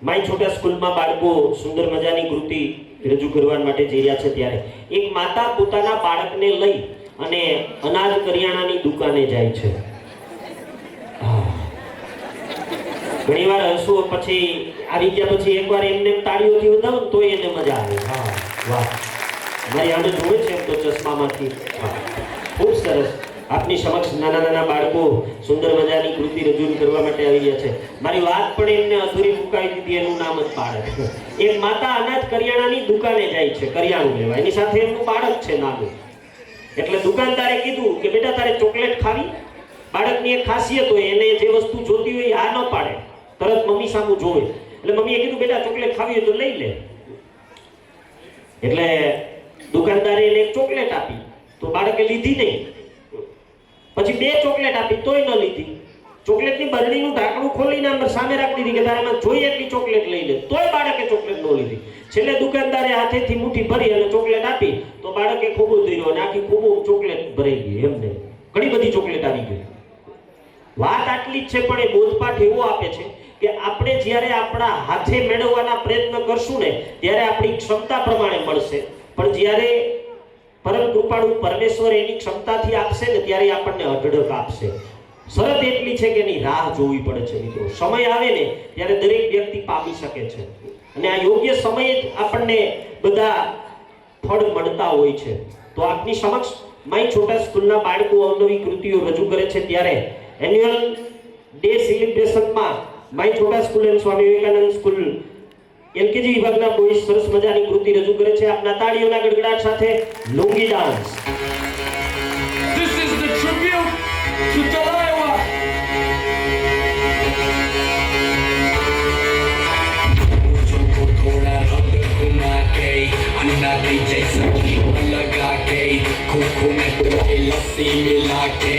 My છોટા સ્કૂલમાં બાળકો સુંદર મજાની કૃતિ રજૂ કરવા માટે જઈ રહ્યા છે ત્યારે એક માતા પોતાના બાળકને લઈ અને અનાજ કરિયાણાની દુકાને જાય છે. ઘણીવાર હસવું પછી આવી ગયા પછી એકવાર એમને તાળીઓથી વધાવો તો એને મજા આવે. હા વાહ, મારી આને જોવે છે એમ તો ચશ્મામાંથી. ખૂબ સરસ. આપની સમક્ષ નાના નાના બાળકો સુંદર મજાની કૃતિ રજૂ કરવા માટે આવી ગયા છે. મારી વાત પણ એમને અધૂરી મુકાવી દીધી, એનું નામ જ બાળક. એક માતા અનાજ કરિયાણાની દુકાને જાય છે કરિયાણું લેવા, એની સાથે એમનું બાળક છે નાનું. એટલે દુકાનદારે કીધું કે બેટા તારે ચોકલેટ ખાવી? બાળકની એક ખાસિયત હોય, એને જે વસ્તુ જોતી હોય આ ન પાડે, તરત મમ્મી સામું જોવે. એટલે મમ્મીએ કીધું બેટા ચોકલેટ ખાવી હોય તો લઈ લે. એટલે દુકાનદારે એને એક ચોકલેટ આપી તો બાળકે લીધી નહીં. પછી બે ચોકલેટ આપી તોય ન લીધી. ચોકલેટની બરણીનું ઢાંકણું ખોલીને આમ સામે રાખી દીધી કે તારેમાં જોઈએ એટલી ચોકલેટ લઈ લે, તોય બાળકે ચોકલેટ ન લીધી. છેલ્લે દુકાનદારે હાથેથી મુઠ્ઠી ભરી અને ચોકલેટ આપી તો બાળકે ખૂબ ધીર્યો અને આખી ખૂબ ચોકલેટ ભરાઈ ગઈ. એમને ઘણી બધી ચોકલેટ આવી ગઈ. વાત આટલી જ છે, પણ એ બોધપાઠ એવો આપે છે કે આપણે જ્યારે આપણા હાથે મેળવવાના પ્રયત્ન કરશું ને ત્યારે આપણી ક્ષમતા પ્રમાણે મળશે, પણ જ્યારે પરમ કૃપાળુ પરમેશ્વર એની ક્ષમતાથી આપશે ને ત્યારે આપણને અઢળક આપશે. શરત એટલી છે કે એની રાહ જોવી પડે છે મિત્રો. સમય આવે ને ત્યારે દરેક વ્યક્તિ પામી શકે છે અને આ યોગ્ય સમયે જ આપણને બધા ફળ મળતા હોય છે. તો આપની સમક્ષ માય છોટા સ્કૂલના બાળકો અવનવી કૃતિઓ રજૂ કરે છે ત્યારે એન્યુઅલ ડે સેલિબ્રેશનમાં my Chhota school and Swami Vivekananda school LKG વિભાગના બોયઝ સરસ મજાની કૃતિ રજૂ કરે છે. આપના તાળીઓના ગડગડાટ સાથે lungi dance. This is the tribute to Dalaiwa. थोड़ा रंग घुमा के अन्ना की जैसा क्यों लगा के खोखो में तो लस्सी मिला के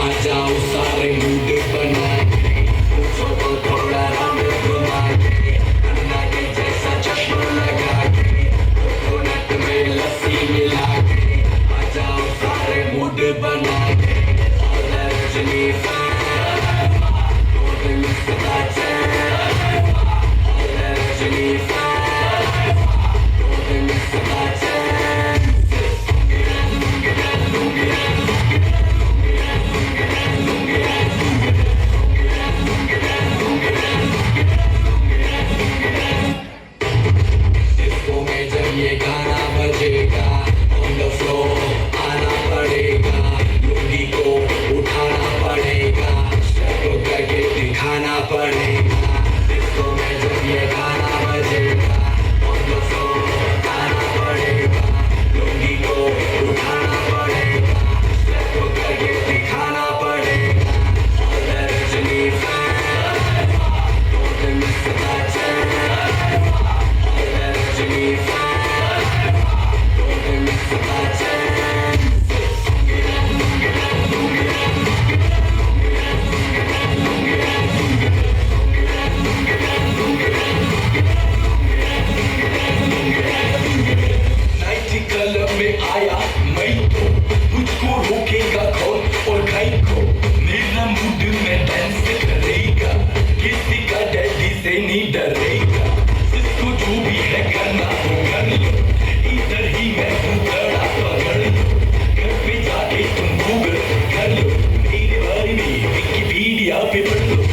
आ जाओ सारे मूड बना के मुझको थोड़ा रंग घुमा के अन्ना के जैसा चश्मा लगा के कोकोनट में लस्सी मिला के आ जाओ सारे मूड बना के रजनी ये गाना बजेगा on the floor आना पड़ेगा लुंगी को उठाना पड़ेगा स्टेप करके दिखाना पड़ेगा डिस्को में जब ये गाना बजेगा on the floor आना पड़ेगा लुंगी को उठाना पड़ेगा स्टेप करके दिखाना पड़ेगा Rajni don't miss that chance Rajni colour में आया मैं तो मुझको रोकेगा कौन और खाई को मेरा मूड में डांस करेगा किसी का डैडी से नहीं डरेगा जिसको जो भी है करना हो कर लो इधर ही मैं हूँ खड़ा पकड़ लो घर पे जाके तुम गूगल कर लो मेरे बारे में विकिपीडिया पे पढ़ लो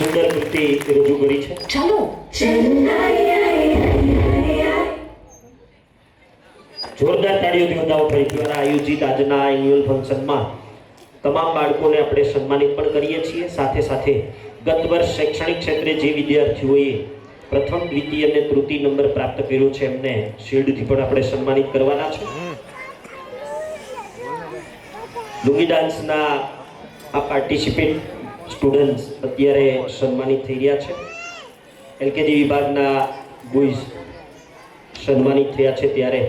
સુંદર કૃતિ રજૂ કરી છે. ચાલો જોરદાર તાળીઓથી વધાવો ફરી દ્વારા આયોજિત આજના એન્યુઅલ ફંક્શનમાં તમામ બાળકોને આપણે સન્માનિત પણ કરીએ છીએ. સાથે સાથે ગત વર્ષ શૈક્ષણિક ક્ષેત્રે જે વિદ્યાર્થીઓએ પ્રથમ, દ્વિતીય અને તૃતીય નંબર પ્રાપ્ત કર્યો છે એમને શિલ્ડથી પણ આપણે સન્માનિત કરવાના છે. લુંગી ડાન્સના આ પાર્ટિસિપેટ સ્ટુડન્ટ્સ અત્યારે સન્માનિત થઈ રહ્યા છે. એલકેજી વિભાગના બોયઝ સન્માનિત થયા છે. ત્યારે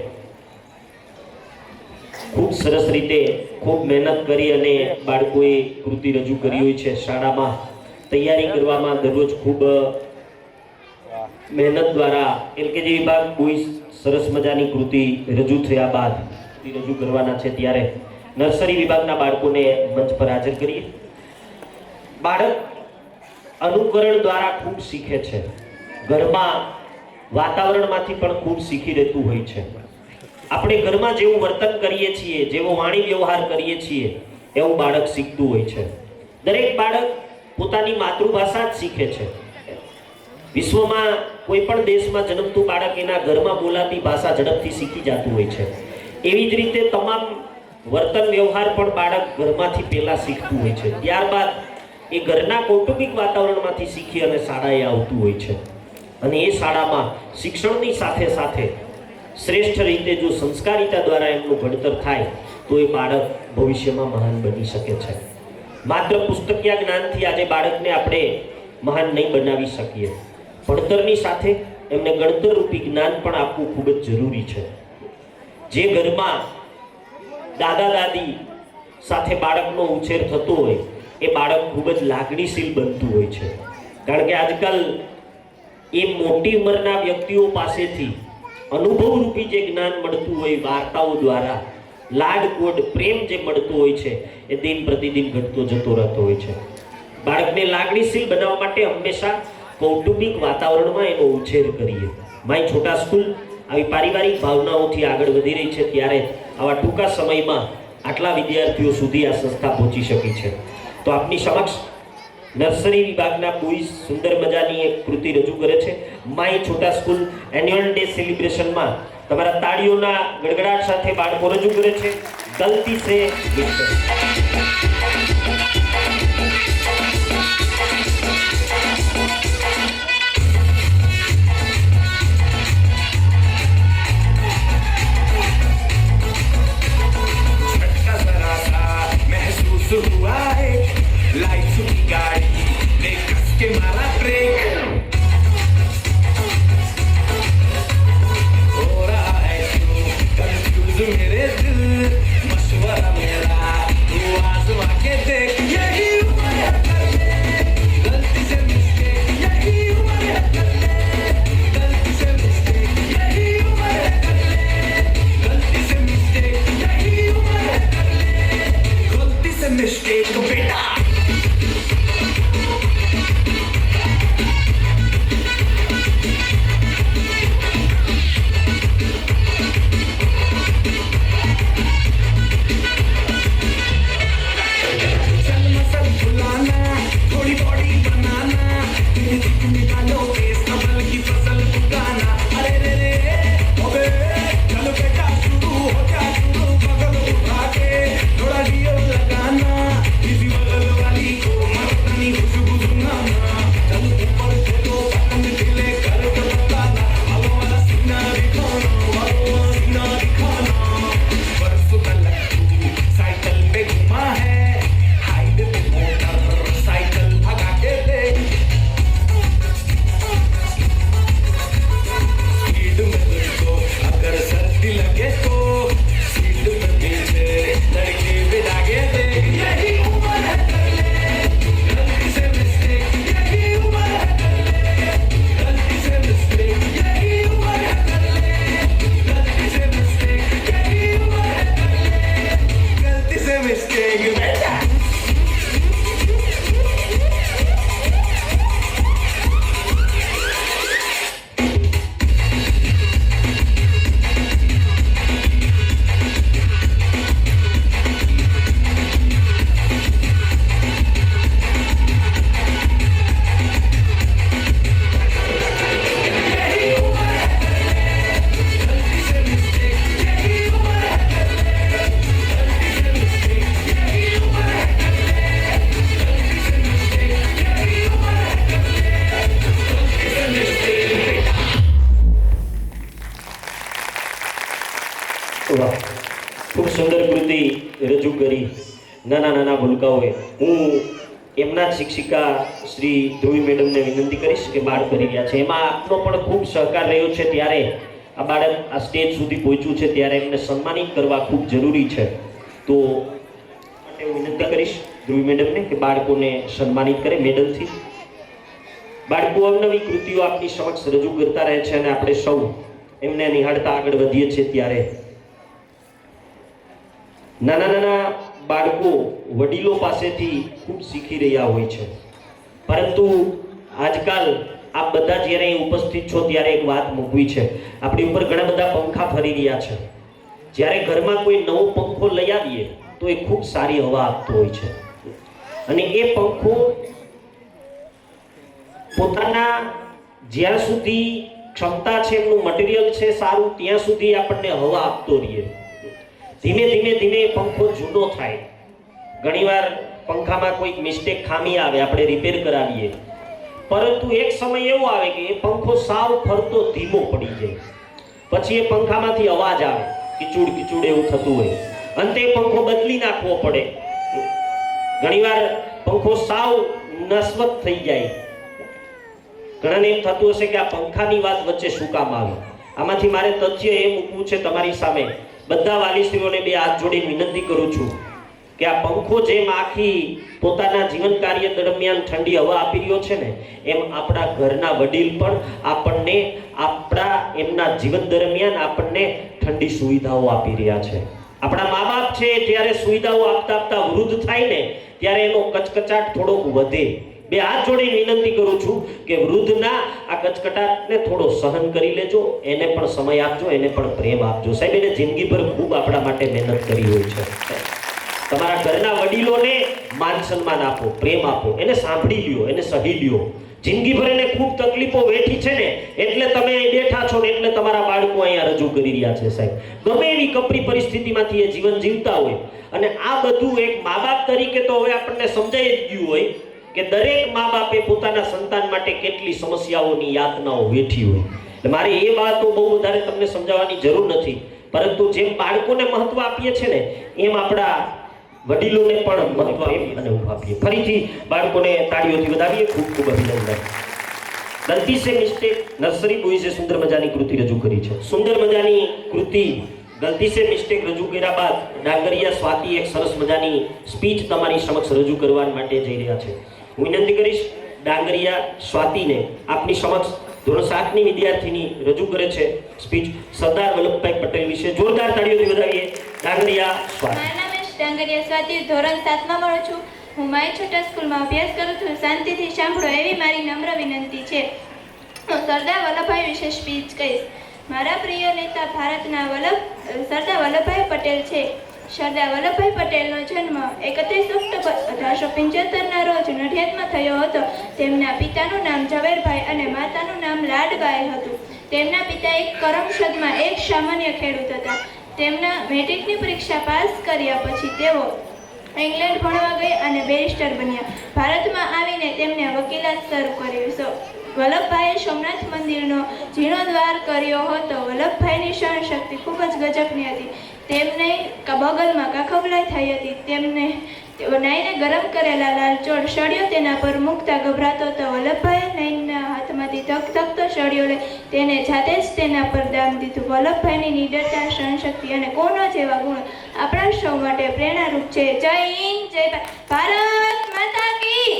ખૂબ સરસ રીતે ખૂબ મહેનત કરી અને બાળકોએ કૃતિ રજૂ કરી હોય છે. શાળામાં તૈયારી કરવામાં દરરોજ ખૂબ મહેનત દ્વારા એલકેજી વિભાગ બોયઝ સરસ મજાની કૃતિ રજૂ થયા બાદ રજૂ કરવાના છે. ત્યારે નર્સરી વિભાગના બાળકોને મંચ પર હાજર કરીએ. બાળક અનુકરણ દ્વારા ખૂબ શીખે છે. ઘરમાં વાતાવરણમાંથી પણ ખૂબ શીખી રહેતું હોય છે. આપણે ઘરમાં જેવું વર્તન કરીએ છીએ, જેવો વાણી વ્યવહાર કરીએ છીએ, એવું બાળક શીખતું હોય છે. દરેક બાળક પોતાની માતૃભાષા જ શીખે છે. વિશ્વમાં કોઈ પણ દેશમાં જન્મતું બાળક એના ઘરમાં બોલાતી ભાષા ઝડપથી શીખી જતું હોય છે. એવી જ રીતે તમામ વર્તન વ્યવહાર પણ બાળક ઘરમાંથી પહેલા શીખતું હોય છે. ત્યારબાદ એ ઘરના કૌટુંબિક વાતાવરણમાંથી શીખી અને શાળાએ આવતું હોય છે. અને એ શાળામાં શિક્ષણની સાથે સાથે શ્રેષ્ઠ રીતે જો સંસ્કારિતા દ્વારા એમનું ભણતર થાય તો એ બાળક ભવિષ્યમાં મહાન બની શકે છે. માત્ર પુસ્તકીય જ્ઞાનથી આજે બાળકને આપણે મહાન નહીં બનાવી શકીએ. ભણતરની સાથે એમને ગણતરરૂપી જ્ઞાન પણ આપવું ખૂબ જ જરૂરી છે. જે ઘરમાં દાદા દાદી સાથે બાળકનો ઉછેર થતો હોય એ બાળક ખૂબ જ લાગણીશીલ બનતું હોય છે. કારણ કે આજકાલ એ મોટી ઉંમરના વ્યક્તિઓ પાસેથી અનુભવરૂપી જે જ્ઞાન મળતું હોય, વાર્તાઓ દ્વારા લાડકોડ પ્રેમ જે મળતો હોય છે એ દિન પ્રતિદિન ઘટતો જતો રહેતો હોય છે. બાળકને લાગણીશીલ બનાવવા માટે હંમેશા કૌટુંબિક વાતાવરણમાં એનો ઉછેર કરીએ. માય છોટા સ્કૂલ આવી પારિવારિક ભાવનાઓથી આગળ વધી રહી છે. ત્યારે આવા ટૂંકા સમયમાં આટલા વિદ્યાર્થીઓ સુધી આ સંસ્થા પહોંચી શકી છે. તો આપની સમક્ષ નર્સરી વિભાગના બોયઝ સુંદર મજાની એક કૃતિ રજૂ કરે છે. My Chhota school annual day સેલિબ્રેશનમાં તમારા તાળીઓના ગડગડાટ સાથે બાળકો રજૂ કરે છે ગલતી સે મિલકર. हुआ है लाइफ की गाड़ी ने कस के मारा ब्रेक हो रहा है क्यों कंफ्यूज मेरे दिल मशवरा मेरा तू आजमा કરી નાના ભૂલકાઓએ, હું એમના જ શિક્ષિકા શ્રી ધ્રુવી મેડમને વિનંતી કરીશ કે બાળ કરી રહ્યા છે, એમાં આપનો પણ ખૂબ સહકાર રહ્યો છે. ત્યારે આ બાળક આ સ્ટેજ સુધી પહોંચ્યું છે ત્યારે એમને સન્માનિત કરવા ખૂબ જરૂરી છે. તો માટે હું વિનંતી કરીશ ધ્રુવી મેડમને કે બાળકોને સન્માનિત કરે મેડલથી. બાળકો અવનવી કૃતિઓ આપની સમક્ષ રજૂ કરતા રહે છે અને આપણે સૌ એમને નિહાળતા આગળ વધીએ છીએ. ત્યારે નાના બાળકો વડીલો પાસેથી ખૂબ શીખી રહ્યા હોય છે, પરંતુ આજકાલ આપ બધા જ્યારે ઉપસ્થિત છો ત્યારે એક વાત મૂકવી છે. આપણી ઉપર ઘણા બધા પંખા ફરી રહ્યા છે. જ્યારે ઘરમાં કોઈ નવો પંખો લઈ આવીએ તો એ ખૂબ સારી હવા આપતો હોય છે, અને એ પંખો પોતાના જ્યાં સુધી ક્ષમતા છે, એમનું મટીરિયલ છે સારું, ત્યાં સુધી આપણને હવા આપતો રહે. ધીમે ધીમે પંખો જૂનો થાય. ઘણીવાર પંખામાં કોઈક મિસ્ટેક, ખામી આવે, આપણે રિપેર કરાવીએ, પરંતુ એક સમય એવો આવે કે એ પંખો સાવ ફરતો ધીમો પડી જાય. પછી એ પંખામાંથી અવાજ આવે, કીચુડ એવું થતું હોય, અંતે પંખો બદલી નાખવો પડે. ઘણીવાર પંખો સાવ નસ્વત થઈ જાય. ઘણાને એમ થતું હશે કે આ પંખાની વાત વચ્ચે શું કામ આવી. આમાંથી મારે તથ્ય એ મૂકવું છે તમારી સામે. બધા વાલીશ્રીઓને બે હાથ જોડીને વિનંતી કરું છું કે આ પંખો જેમ આખી પોતાના જીવન કાર્ય દરમિયાન ઠંડી હવા આપી રહ્યો છે ને, એમ આપણા ઘરના વડીલ પણ આપણને એમના જીવન દરમિયાન આપણને ઠંડી સુવિધાઓ આપી રહ્યા છે. આપણા મા બાપ છે જ્યારે સુવિધાઓ આપતા વૃદ્ધ થાય ને ત્યારે એનો કચકચાટ થોડોક વધે. બે હાથ જોડીને વિનંતી કરું છું કે વૃદ્ધના આ કચકટાટને થોડો સહન કરી લેજો, એને પણ સમય આપજો, એને પણ પ્રેમ આપજો. સાહેબ, એને જિંદગીભર ખૂબ આપણા માટે મહેનત કરી હોય છે. તમારા ઘરના વડીલોને માન સન્માન આપો, પ્રેમ આપો, એને સાંભળી લ્યો, એને સહી લ્યો. જિંદગીભર એને ખૂબ તકલીફો વેઠી છે ને એટલે તમે અહીં બેઠા છો ને એટલે તમારા બાળકો અહીંયા રજૂ કરી રહ્યા છે. સાહેબ, ગમે એવી કપરી પરિસ્થિતિમાંથી એ જીવન જીવતા હોય, અને આ બધું એક મા બાપ તરીકે તો હવે આપણને સમજાઈ જ ગયું હોય કે દરેક મા બાપે પોતાના સંતાન માટે કેટલી સમસ્યાઓની યાતનાઓ વેઠી હોય. એટલે મારે એ વાતો બહુ વધારે તમને સમજાવવાની જરૂર નથી, પરંતુ જેમ બાળકોને મહત્વ આપીએ છે ને એમ આપણા વડીલોને પણ મહત્વ અને આપીએ. ફરીથી બાળકોને તાળીઓથી વધાવીએ. ખૂબ ખૂબ અભિનંદન. ગલતી સે મિસ્ટેક નર્સરી બોયઝે સુંદર મજાની કૃતિ રજૂ કરી છે. સુંદર મજાની કૃતિ ગલતી સે મિસ્ટેક રજૂ કર્યા બાદ ડાંગરિયા સ્વાતિ એક સરસ મજાની સ્પીચ તમારી સમક્ષ રજૂ કરવા માટે જઈ રહ્યા છે. હું વિનંતી કરીશ ડાંગરિયા સ્વાતિને આપની સમક્ષ ધોરણ 7ની વિદ્યાર્થીની રજૂ કરે છે સ્પીચ સરદાર વલ્લભભાઈ પટેલ વિશે. જોરદાર તાળીઓથી વધાવીએ ડાંગરિયા સ્વાતિ. મારું નામ ડાંગરિયા સ્વાતિ, ધોરણ 7માં ભણું છું. હું માય છોટા સ્કૂલમાં અભ્યાસ કરું છું. શાંતિથી સાંભળો એવી મારી નમ્ર વિનંતી છે. હું સરદાર વલ્લભભાઈ વિશે સ્પીચ કહીશ. મારા પ્રિય નેતા ભારતના સરદાર વલ્લભભાઈ પટેલ છે. સરદાર વલ્લભભાઈ પટેલનો જન્મ 31 ઓક્ટોબર 1875ના રોજ નડિયાદમાં થયો હતો. તેમના પિતાનું નામ ઝવેરભાઈ અને માતાનું નામ લાડબાઈ હતું. તેમના પિતા એક કરમસદમાં એક સામાન્ય ખેડૂત હતા. તેમના મેટ્રિકની પરીક્ષા પાસ કર્યા પછી તેઓ ઇંગ્લેન્ડ ભણવા ગયા અને બેરિસ્ટર બન્યા. ભારતમાં આવીને તેમને વકીલાત શરૂ કર્યું. વલ્લભભાઈએ સોમનાથ મંદિરનો જીર્ણોદ્ધાર કર્યો હતો. વલ્લભભાઈની સહનશક્તિ ખૂબ જ ગજબની હતી. તેમને બગલમાં કાખવલાઈ થઈ હતી. તેમને નાઈને ગરમ કરેલા લાલ ચોળ સળિયો તેના પર મૂકતા ગભરાતો હતો. વલ્લભભાઈએ નાઈના હાથમાંથી ધકધકતો સળિયો લઈ તેને જાતે જ તેના પર દામ દીધું. વલ્લભભાઈની નિડરતા, સહનશક્તિ અને કોનો જેવા ગુણો આપણા સૌ માટે પ્રેરણારૂપ છે. જય હિન્દ, જય ભારત માતા કી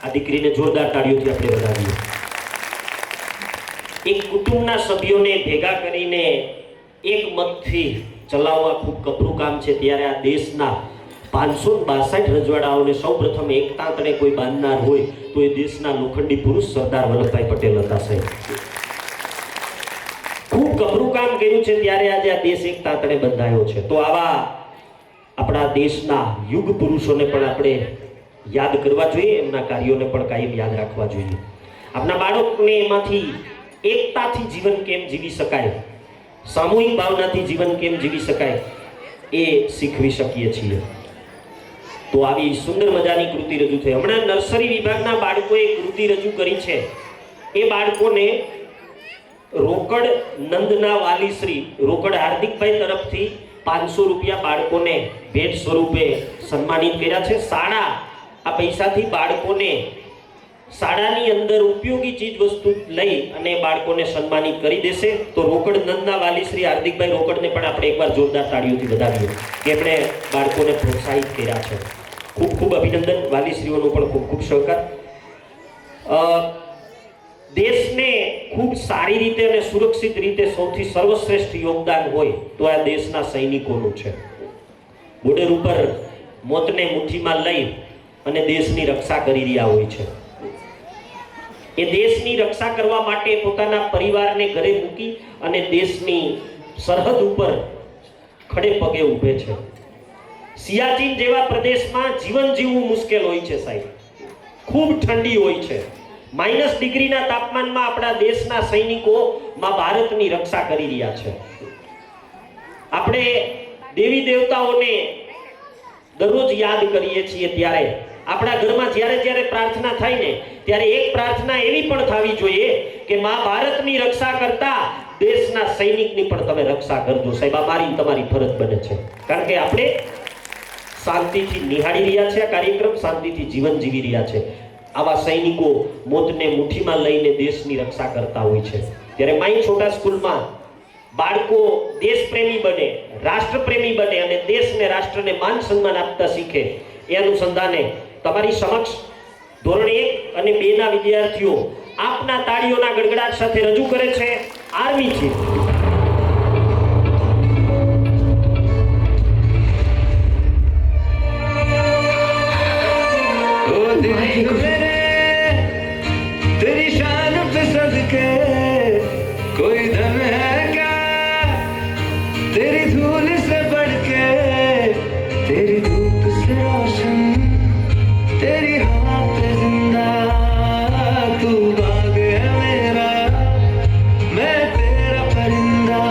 આ દીકરીને જોરદાર તાળીઓથી આપણે વધાવીએ. એક કુટુંબના સભ્યોને ભેગા કરીને એક મતથી ચલાવવા ખૂબ કપરું કામ છે. ત્યારે આ દેશના 562 રજવાડાઓને સૌપ્રથમ એક તાંતણે કોઈ બાંધનાર હોય તો એ દેશના લોખંડી પુરુષ સરદાર વલ્લભભાઈ પટેલ હતા. સાહેબ, ખૂબ કપરું કામ કર્યું છે ત્યારે આજે આ દેશ એક તાંતણે બંધાયો છે. તો આવા આપણા દેશના યુગ પુરુષોને પણ આપણે યાદ કરવા જોઈએ, એમના કાર્યોને પણ કાયમ યાદ રાખવા જોઈએ. આપણા બાળકોને એમાંથી એકતાથી જીવન કેમ જીવી શકાય, સામૂહિક ભાવનાથી જીવન કેમ જીવી શકાય એ શીખવી શકીએ છીએ. તો આવી સુંદર મજાની કૃતિ રજૂ થઈ. હમણાં નર્સરી વિભાગના બાળકોએ કૃતિ રજૂ કરી છે. એ બાળકોને રોકડ નંદના વાલીશ્રી રોકડ હાર્દિકભાઈ તરફથી 500 રૂપિયા બાળકોને ભેટ સ્વરૂપે સન્માનિત કર્યા છે. શાળા આ પૈસાથી બાળકોને શાળાની અંદર ઉપયોગી ચીજ વસ્તુ લઈ અને બાળકોને સન્માનિત કરી દેશે. તો રોકડ નંદના વાલીશ્રી હાર્દિકભાઈ રોકડને પણ આપણે એકવાર જોરદાર તાળીઓથી વધાવીએ કે એમણે બાળકોને પ્રોત્સાહિત કર્યા છે. ખૂબ ખૂબ અભિનંદન. વાલીશ્રીઓનો પણ ખૂબ ખૂબ સહકાર. દેશને ખૂબ સારી રીતે અને સુરક્ષિત રીતે સૌથી સર્વશ્રેષ્ઠ યોગદાન હોય તો આ દેશના સૈનિકોનું છે. બોર્ડર ઉપર મોતને મુઠ્ઠીમાં લઈ અને દેશની રક્ષા કરી રહ્યા હોય છે. એ દેશની રક્ષા કરવા માટે પોતાના પરિવારને ઘરે મૂકી અને દેશની સરહદ ઉપર ખડે પગે ઊભે છે. સિયાચીન જેવા પ્રદેશમાં જીવન જીવવું મુશ્કેલ હોય છે સાહેબ. ખૂબ ઠંડી હોય છે. -ડિગ્રીના તાપમાનમાં આપણા દેશના સૈનિકો માં ભારતની રક્ષા કરી રહ્યા છે. આપણે દેવી દેવતાઓને દરરોજ યાદ કરીએ છીએ ત્યારે આપણા ઘરમાં જ્યારે પ્રાર્થના થાય ને ત્યારે એક પ્રાર્થના એવી પણ થવી જોઈએ કે માં ભારતની રક્ષા કરતા દેશના સૈનિકની પણ તમે રક્ષા કરજો સાહેબ. આ મારી તમારી ફરજ બને છે. કારણ કે આપણે શાંતિથી નિહાળી રહ્યા છે આ કાર્યક્રમ, શાંતિથી જીવન જીવી રહ્યા છે. આવા સૈનિકો મોતને મુઠ્ઠીમાં લઈને દેશની રક્ષા કરતા હોય છે. ત્યારે માઈ છોટા સ્કૂલમાં બાળકો દેશપ્રેમી બને, રાષ્ટ્રપ્રેમી બને અને દેશને રાષ્ટ્રને માન સન્માન આપતા શીખે એ અનુસંધાને તમારી સમક્ષ ધોરણ 1 અને 2 ના વિદ્યાર્થીઓ આપના તાળીઓના ગડગડાટ સાથે રજૂ કરે છે આર્મી ચીફ. तेरी शान पे सदके कोई दम है क्या, तेरी धूल से बढ़ के, तेरी धूप से रोशन, तेरी हवा पे जिंदा, तू बाग है मेरा, मैं तेरा परिंदा.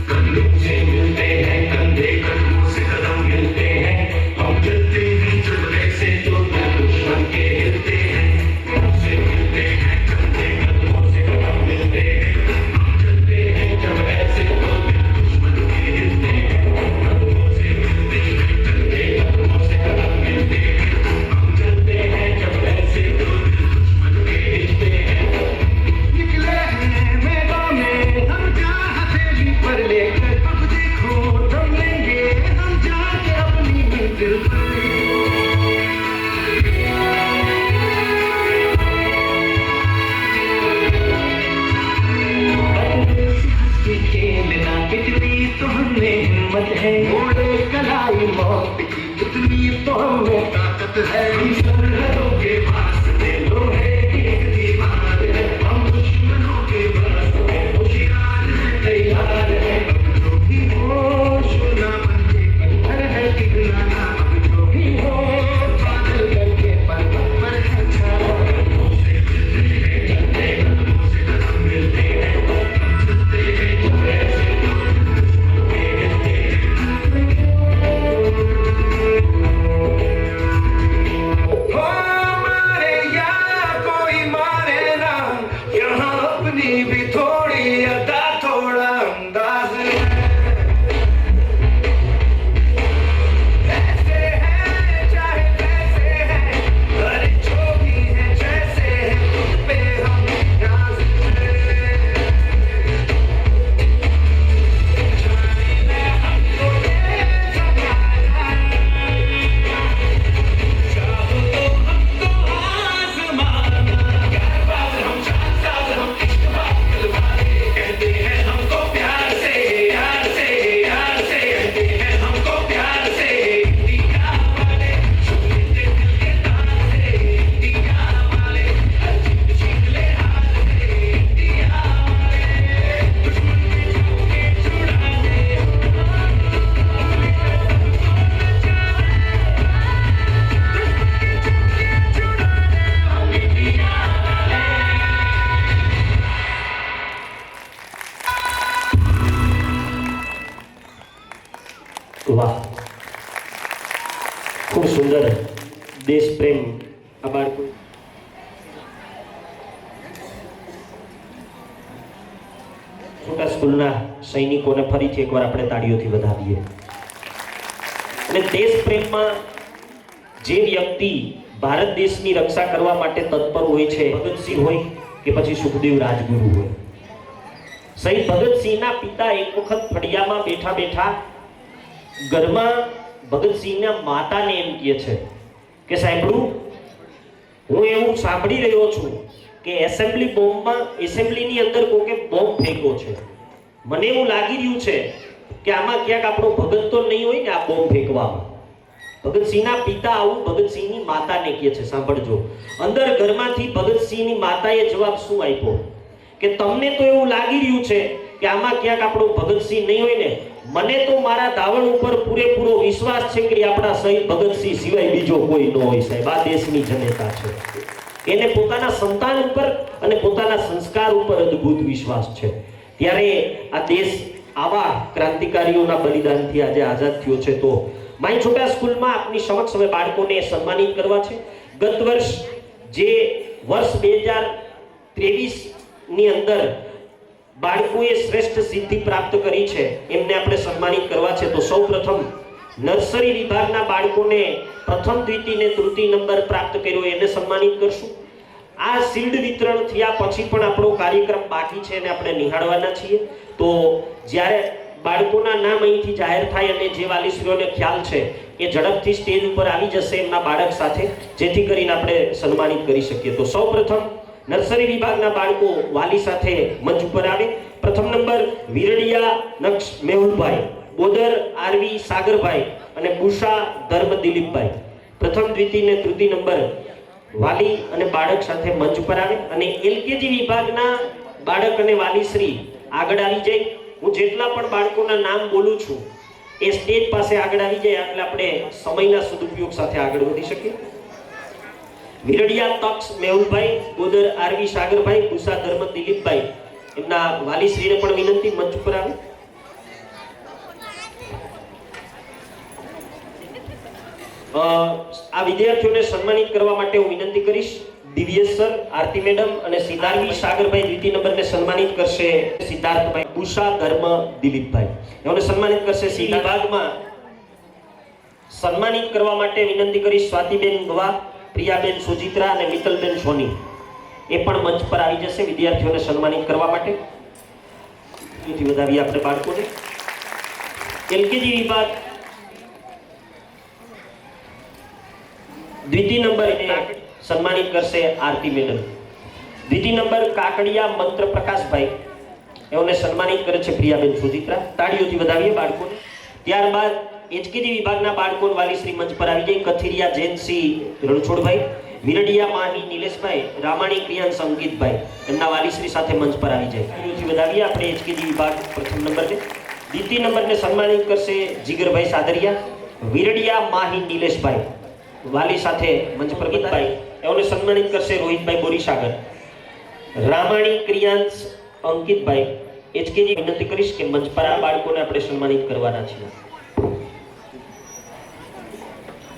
कंधों से मिलते हैं कंधे, कदमों से कदम मिलते हैं, हम चलते हैं चलने से तो दुश्मन के हिलते हैं. हमसे मिलते हैं कंधे, कदमों से कदम मिलते हैं, हम चलते हैं जब ऐसे तो दुश्मन के हिलते हैं. कदमों से मिलते हैं कंधे, कदमों से कदम मिलते हैं, हम चलते हैं जब ऐसे तो दुश्मन के हिलते हैं. निकले हैं मैदान में हम क्या हथेली पर लेकर, अब देखो दम लेंगे हम जाके अपनी मंजिल पर. खेलना कितनी तो हमें हिम्मत है, घोड़े कलाई मौत की कितनी तो हमें ताकत है. सरहदों के वास्ते लोहे की एक दीवार है, हम दुश्मनों के वास्ते होशियार हैं, तैयार हैं. जो भी हो सोना बनके पत्थर है टिकलाना, जो भी हो बादल करके पर्वत पर है छाना. कदमों से मिलते हैं कंधे, कदमों से कदम मिलते हैं, हम चलते हैं जब ऐसे तो दुश्मन के हिलते हैं. हो मारे या कोई मारे ना, यहाँ अपनी भी थोड़ी अदा थोड़ा अंदाज है. ऐसे हैं चाहे कैसे हैं, हर जो भी है जैसे है खुद पे हम नाज है. जाने में हमको ये जमाना, चाहो तो हमको आज़माना. यारबाज़ हम जानसाज़ हम इश्क़बाज़ दिलवाले, कहते हैं हमको प्यार से यार से यार से, कहते हैं हमको प्यार से इंडिया वाले, छूटे दिल के तार से इंडिया वाले, हर चीज़ छीन ले हाथ से इंडिया वाले. दुश्मन के झोंके छुड़ा दे, हम इंडिया वाले. વાહ, ખૂબ સુંદર દેશ પ્રેમ આ બાળકો. છોટા સ્કૂલના સૈનિકોને ફરીથી એકવાર આપણે તાળીઓથી વધાવીએ. અને દેશ પ્રેમમાં જે વ્યક્તિ ભારત દેશની રક્ષા કરવા માટે તત્પર હોય છે, ભગતસિંહ હોય કે પછી સુખદેવ રાજગુરુ હોય. શહીદ ભગતસિંહના પિતા એક વખત ફળિયામાં બેઠા બેઠા ઘરમાં ભગતસિંહના માતાને એમ કહે છે કે સાંભળું, હું એવું સાંભળી રહ્યો છું કે એસેમ્બલીની અંદર કોકે બોમ્બ ફેંક્યો છે. મને એવું લાગી રહ્યું છે કે આમાં ક્યાંક આપણો ભગત તો નહીં હોય ને આ બોમ્બ ફેંકવામાં. ભગતસિંહના પિતા આવું ભગતસિંહની માતાને કહે છે. સાંભળજો, અંદર ઘરમાંથી ભગતસિંહની માતાએ જવાબ શું આપ્યો કે તમને તો એવું લાગી રહ્યું છે કે આમાં ક્યાંક આપણો ભગતસિંહ નહીં હોય ને, મને તો મારા ધાવણ ઉપર પૂરેપૂરો વિશ્વાસ છે કે આપણા શહીદ ભગતસિંહ સિવાય બીજો કોઈ ન હોય. સાહેબ, આ દેશની જનતા છે, એને પોતાના સંતાન ઉપર અને પોતાના સંસ્કાર ઉપર અદ્ભુત વિશ્વાસ છે. ત્યારે આ દેશ આવા ક્રાંતિકારીઓના બલિદાનથી આજે આઝાદ થયો છે. તો માય છોટા સ્કૂલમાં આપની સમક્ષ હવે બાળકોને સન્માનિત કરવા છે. ગત વર્ષ જે વર્ષ 2023 ની અંદર બાળકોએ શ્રેષ્ઠ સિદ્ધિ પ્રાપ્ત કરી છે એમને આપણે સન્માનિત કરવા છે. તો સૌપ્રથમ નર્સરી વિભાગના બાળકોને પ્રથમ, દ્વિતીય ને તૃતીય નંબર પ્રાપ્ત કર્યો એને સન્માનિત કરશું. આ શિલ્ડ વિતરણ થયા પછી પણ આપણો કાર્યક્રમ બાકી છે અને આપણે નિહાળવાના છીએ. તો જ્યારે બાળકોના નામ અહીંથી જાહેર થાય અને જે વાલીશ્રીઓને ખ્યાલ છે એ ઝડપથી સ્ટેજ ઉપર આવી જશે એમના બાળક સાથે, જેથી કરીને આપણે સન્માનિત કરી શકીએ. તો સૌપ્રથમ નર્સરી વિભાગના બાળકો વાલી સાથે મંચ ઉપર આવે. પ્રથમ નંબર વિરડિયા નક્ષ મેહુલભાઈ, બોદર આરવી સાગરભાઈ અને બુષા ધર્મ દિલીપભાઈ. પ્રથમ, દ્વિતીય ને તૃતીય નંબર વાલી અને બાળક સાથે મંચ ઉપર આવે. અને એલકેજી વિભાગના બાળક અને વાલીશ્રી આગળ આવી જાય. હું જેટલા પણ બાળકોના નામ બોલું છું એ સ્ટેજ પાસે આગળ આવી જાય એટલે આપણે સમયના સદુપયોગ સાથે આગળ વધી શકીએ. વિરડિયા તક્ષ મેહુલભાઈ, બોદર આરવી સાગરભાઈ, બુષા ધર્મ દિલીપભાઈ, એમના વાલીશ્રીને પણ વિનંતી મંચ ઉપર આવે. આ વિદ્યાર્થીઓને સન્માનિત કરવા માટે હું વિનંતી કરીશ દિવ્યેશ સર, આરતી મેડમ અને સિદ્ધાર્થભાઈ સાગરભાઈ. દ્વિતીય નંબરને સન્માનિત કરશે સિદ્ધાર્થભાઈ, બુષા ધર્મ દિલીપભાઈ. એમને સન્માનિત કરશે સી વિભાગમાં. સન્માનિત કરવા માટે વિનંતી કરીશ સ્વાતિબેન ગવા, પ્રિયાબેન સુજિત્રા અને મિત્તલબેન સોની. એ પણ મંચ પર આવી જશે વિદ્યાર્થીઓને સન્માનિત કરવા માટે. વધાવીએ આપણે બાળકોને. એલકેજી વિભાગ દ્વિતીય નંબર સન્માનિત કરશે આરતી મેડમ. દ્વિતીય નંબર કાકડિયા મંત્ર પ્રકાશભાઈ, એઓને સન્માનિત કરે છે પ્રિયાબેન સુજિત્રા. તાળીઓથી વધાવીએ બાળકોને. ત્યારબાદ એચકેજી વિભાગના બાળકો વાલીશ્રી મંચ પર આવી જાય. કથિરિયા જયંતસિંહ રણછોડભાઈ, વિરડિયા માહી નિલેશભાઈ, રામાણી ક્રિયાંશ અંકિતભાઈ, એમના વાલીશ્રી સાથે મંચ પર આવી જાય. તાળીઓથી વધાવીએ આપણે એચકેજી વિભાગ પ્રથમ નંબરને. દ્વિતીય નંબરને સન્માનિત કરશે જીગરભાઈ સાદરિયા, વિરડિયા માહી નિલેશભાઈ, વાલી સાથે મંચ પર ગીતભાઈ. એઓને સન્માનિત કરશે રોહિતભાઈ બોરીસાગર, રામાણી ક્રિયાંશ અંકિતભાઈ. એચકેજી વિનંતી કરીશ કે મંચ પર આ બાળકોને આપણે સન્માનિત કરવાના છીએ.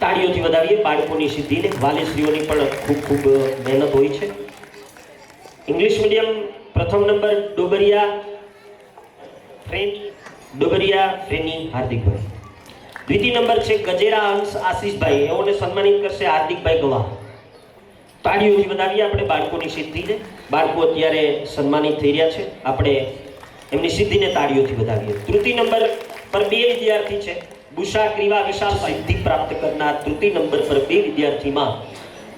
તાળીઓથી વધાવીએ બાળકોની સિદ્ધિને. વાલીશ્રીઓની પણ ખૂબ ખૂબ મહેનત હોય છે. ઇંગ્લિશ મીડિયમ પ્રથમ નંબર ડોબરિયા ફ્રેની હાર્દિકભાઈ. દ્વિતીય નંબર છે ગજેરા અંશ આશીષભાઈ, એઓને સન્માનિત કરશે હાર્દિકભાઈ ગવા. તાળીઓથી વધાવીએ આપણે બાળકોની સિદ્ધિને. બાળકો અત્યારે સન્માનિત થઈ રહ્યા છે, આપણે એમની સિદ્ધિને તાળીઓથી વધાવીએ. તૃતીય નંબર પર બે વિદ્યાર્થી છે. બુષા ક્રિવા વિશાલ સિદ્ધિ પ્રાપ્ત કરનાર તૃતીય નંબર પર બે વિદ્યાર્થીમાં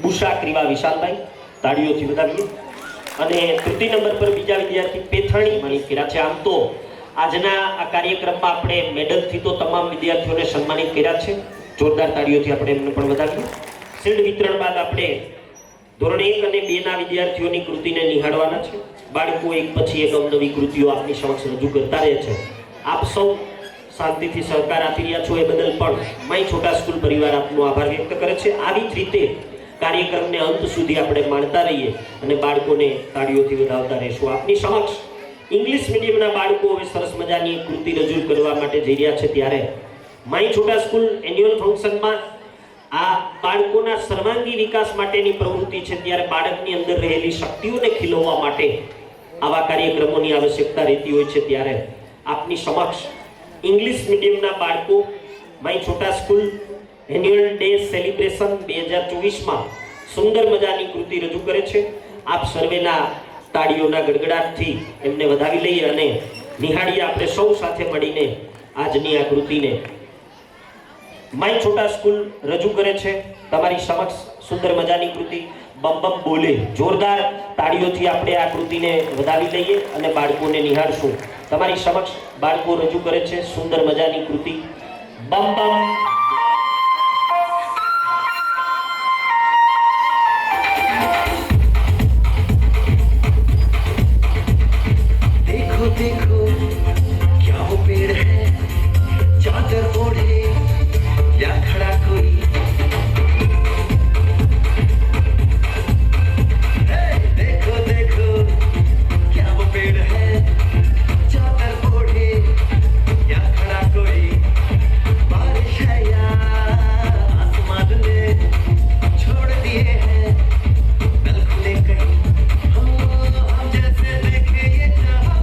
બુષા ક્રિવા વિશાલભાઈ. તાળીઓથી વધાવીએ. અને તૃતીય નંબર પર બીજા વિદ્યાર્થી પેથાણી મણી કર્યા છે. આમ તો આજના આ કાર્યક્રમમાં આપણે મેડલથી તો તમામ વિદ્યાર્થીઓને સન્માનિત કર્યા છે. જોરદાર તાળીઓથી આપણે એમને પણ વધાવીએ. શિલ્ડ વિતરણ બાદ આપણે ધોરણ 1 અને 2 ના વિદ્યાર્થીઓની કૃતિને નિહાળવાના છે. બાળકો એક પછી એક અવનવી કૃતિઓ આપની સમક્ષ રજૂ કરતા રહે છે. આપ સૌ શાંતિથી સહકાર આપી રહ્યા છો એ બદલ પણ માય છોટા સ્કૂલ પરિવાર આપનો આભાર વ્યક્ત કરે છે. આવી જ રીતે કાર્યક્રમને અંત સુધી આપણે માણતા રહીએ અને બાળકોને તાળીઓથી વધાવતા રહીશું. આપની સમક્ષ ઇંગ્લિશ મીડિયમના બાળકો હવે સરસ મજાની કૃતિ રજૂ કરવા માટે જઈ રહ્યા છે. ત્યારે માય છોટા સ્કૂલ એન્યુઅલ ફંક્શનમાં આ બાળકોના સર્વાંગી વિકાસ માટેની પ્રવૃત્તિ છે. ત્યારે બાળકની અંદર રહેલી શક્તિઓને ખીલવવા માટે આવા કાર્યક્રમોની આવશ્યકતા રહેતી હોય છે ત્યારે આપની સમક્ષ ઇંગ્લિશ મીડિયમના બાળકો my Chhota school annual day celebration 2024માં સુંદર મજાની કૃતિ રજૂ કરે છે. આપ સર્વેના તાળીઓના ગડગડાટથી એમને વધાવી લઈએ અને નિહાળીએ આપણે સૌ સાથે મળીને આજની આ કૃતિને. માય છોટા સ્કૂલ રજૂ કરે છે તમારી સમક્ષ સુંદર મજાની કૃતિ બમ બમ બોલે. જોરદાર તાળીઓથી આપણે આ કૃતિને વધાવી લઈએ અને બાળકોને નિહાળશું. તમારી સમક્ષ બાળકો રજૂ કરે છે સુંદર મજાની કૃતિ બમ બમ. देखो देखो क्या वो पेड़ है चादर ओढ़े या खड़ा कोई देखो देखो क्या वो पेड़ है चादर ओढ़े या खड़ा कोई बारिश है या आसमान ने छोड़ दिए हैं नल खुले कहीं हम जैसे देखे ये जहां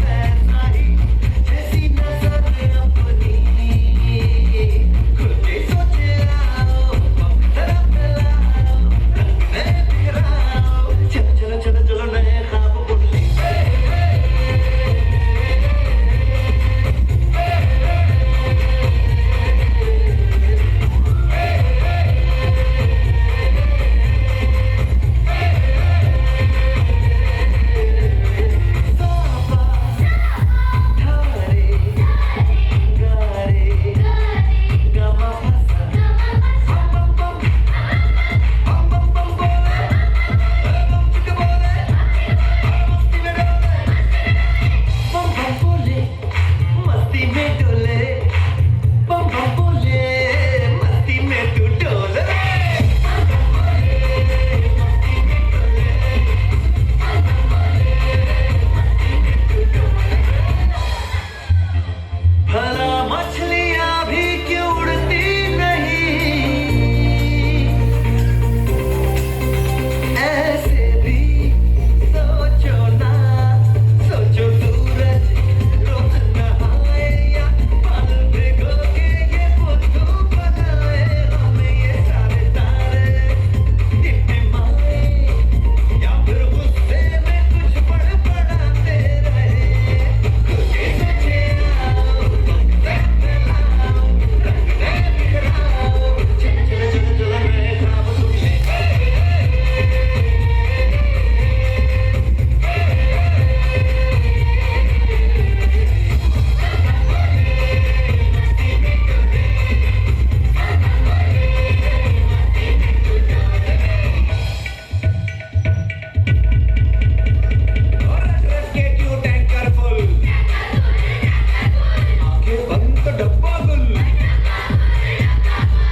वैसा ही जैसी नजर अपनी खुद के सोचे आओ तरफ लाओ रंग में बिखराओ चलो चलो चलो चलो नए ख्वाब बुन ले मस्ती में डोले बम बम बोले मस्ती में तू डोले भला मछलियां भी क्यों उड़ती नहीं ऐसे भी सोचो ना सोचो सूरज रोज नहाए या पल भिगो के ये बुद्धू बनाए हमें ये सारे तारे टिमटिमाए या फिर गुस्से में कुछ बड़बड़ाते रहे खुद के सोचे आओ रंग में बिखराओ चलो चलो चलो चलो मैं ख्वाब सुन ले get you tanker full आंखें बंद तो डब्बा गुल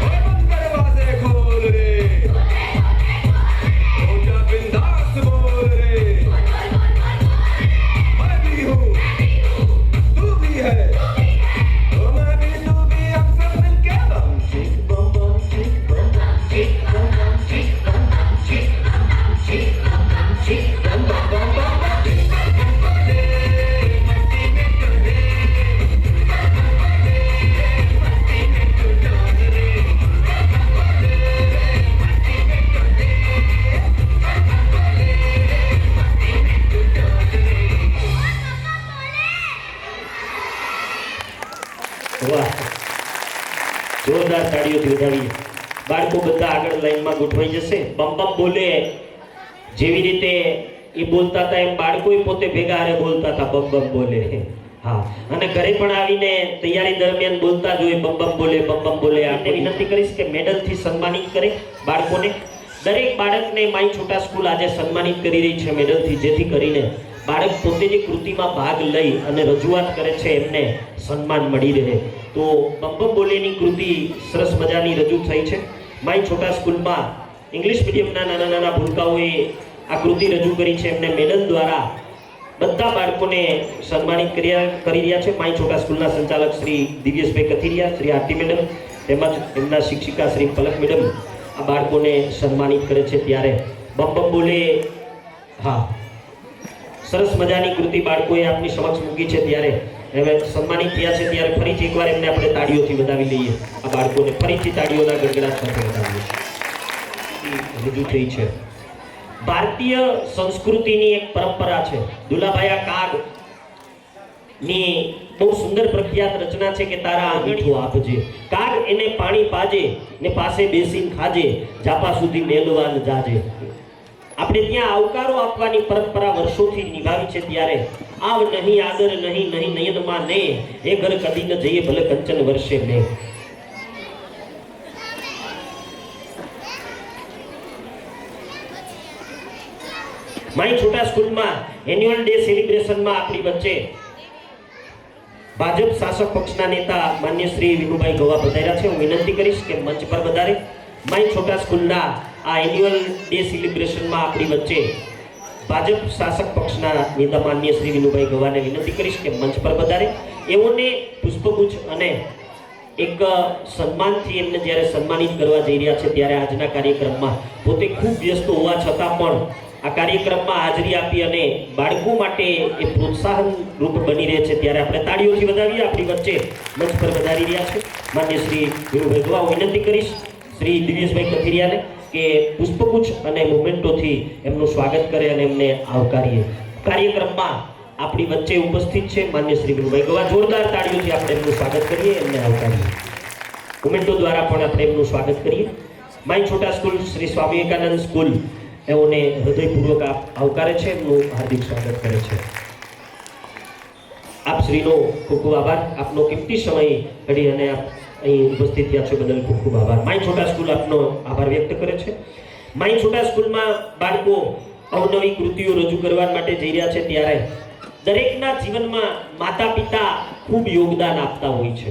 और बंद दरवाजे खोल रे हो जा बिंदास बोल रे मैं भी हूँ तू भी है तो मैं भी तू भी अक्सर मिलके बम चिक बम बम चिक बम बम चिक बम बम चिक बम बम चिक बम बम चिक बम बम चिक बम बम बम बम વાહ, જોરદાર તાળીઓથી વધાવીએ. બાળકો બધા આગળ લાઈનમાં ગોઠવાઈ જશે. બમ બમ બોલે જેવી રીતે એ બોલતા હતા એમ બાળકોય પોતે ભેગા હારે બોલતા હતા બમ બમ બોલે. હા, અને ઘરે પણ આવીને તૈયારી દરમિયાન બોલતા જોઈએ બમ બમ બોલે બમ બમ બોલે. આપણે વિનંતી કરીશ કે મેડલથી સન્માનિત કરે બાળકોને. દરેક બાળકને માય છોટા સ્કૂલ આજે સન્માનિત કરી રહી છે મેડલથી, જેથી કરીને બાળક પોતે જે કૃતિમાં ભાગ લઈ અને રજૂઆત કરે છે એમને સન્માન મળી રહે. તો બમ બમ બોલેની કૃતિ સરસ મજાની રજૂ થઈ છે. માય છોટા સ્કૂલમાં ઇંગ્લિશ મીડિયમના નાના નાના ભૂલકાઓએ આ કૃતિ રજૂ કરી છે. એમને મેડલ દ્વારા બધા બાળકોને સન્માનિત કરી રહ્યા છે. માય છોટા સ્કૂલના સંચાલક શ્રી દિવ્યેશભાઈ કથિરિયા, શ્રી આરતી મેડમ તેમજ એમના શિક્ષિકા શ્રી પલક મેડમ આ બાળકોને સન્માનિત કરે છે. ત્યારે બમ બમ બોલે. હા, સરસ મજાની કૃતિ બાળકોએ આપની સમક્ષ મૂકી છે ત્યારે હવે સન્માનિત થયા છે ત્યારે ફરીથી એકવાર એમને આપણે તાળીઓથી વધાવી લઈએ. આ બાળકોને ફરીથી તાળીઓના ગડગડાટ સાથે વધાવીએ. રજૂ થઈ છે ભારતીય સંસ્કૃતિની એક પરંપરા છે. દુલાભાઈ કાગ ની બહુ સુંદર પ્રખ્યાત રચના છે કે તારા આંગળીઓ આપજે, કાગ એને પાણી પાજે ને પાસે બેસીને ખાજે, જાપા સુધી મેલવાન જાજે. આપણે ત્યાં આવકારો આપવાની પરંપરા વર્ષોથી નિભાવી છે ત્યારે આવ નહીં આદર નહીં નહીં નયનમાં ને એ ઘર કદી ન જઈએ ભલે કંચન વર્ષે ને. મારી છોટા સ્કૂલમાં એન્યુઅલ ડે સેલિબ્રેશનમાં આપણી વચ્ચે ભાજપ શાસક પક્ષના નેતા માન્ય શ્રી વિનુભાઈ ગવા પધાર્યા છે. હું વિનંતી કરીશ કે મંચ પર વધારે મારી છોટા સ્કૂલના આ એન્યુઅલ ડે સેલિબ્રેશનમાં આપણી વચ્ચે ભાજપ શાસક પક્ષના નેતા માન્ય શ્રી વિનુભાઈ ગવાને વિનંતી કરીશ કે મંચ પર વધારે. એઓને પુષ્પગુચ્છ અને એક સન્માનથી એમને જ્યારે સન્માનિત કરવા જઈ રહ્યા છે ત્યારે આજના કાર્યક્રમમાં પોતે ખૂબ વ્યસ્ત હોવા છતાં પણ આ કાર્યક્રમમાં હાજરી આપી અને બાળકો માટે એ પ્રોત્સાહન રૂપ બની રહે છે ત્યારે આપણે તાળીઓથી વધાવીએ. આપણી વચ્ચે મંચ પર વધારી રહ્યા છે માન્ય શ્રી વિનુભાઈ ગવા. હું વિનંતી કરીશ શ્રી દિવ્યેશભાઈ કથિરિયાને કે પુષ્પગુચ્છ અને મોમેન્ટોથી એમનું સ્વાગત કરે અને એમને આવકારીએ. કાર્યક્રમમાં આપણી વચ્ચે ઉપસ્થિત છે માન્ય શ્રી વિનુભાઈ ગવા. જોરદાર તાળીઓથી આપણે એમનું સ્વાગત કરીએ, એમને આવકારીએ. મોમેન્ટો દ્વારા પણ આપણે એમનું સ્વાગત કરીએ. મારી છોટા સ્કૂલ શ્રી સ્વામી વિવેકાનંદ સ્કૂલ એઓને હૃદયપૂર્વક આવકારે છે, એમનું હાર્દિક સ્વાગત કરે છે. આપ શ્રીનો ખૂબ ખૂબ આભાર. આપનો કિંમતી સમય કાઢી અને આપ અહીં ઉપસ્થિત થયા છો બદલ ખૂબ ખૂબ આભાર. મારી છોટા સ્કૂલ આપનો આભાર વ્યક્ત કરે છે. મારી છોટા સ્કૂલમાં બાળકો અવનવી કૃતિઓ રજૂ કરવા માટે જઈ રહ્યા છે ત્યારે દરેકના જીવનમાં માતા પિતા ખૂબ યોગદાન આપતા હોય છે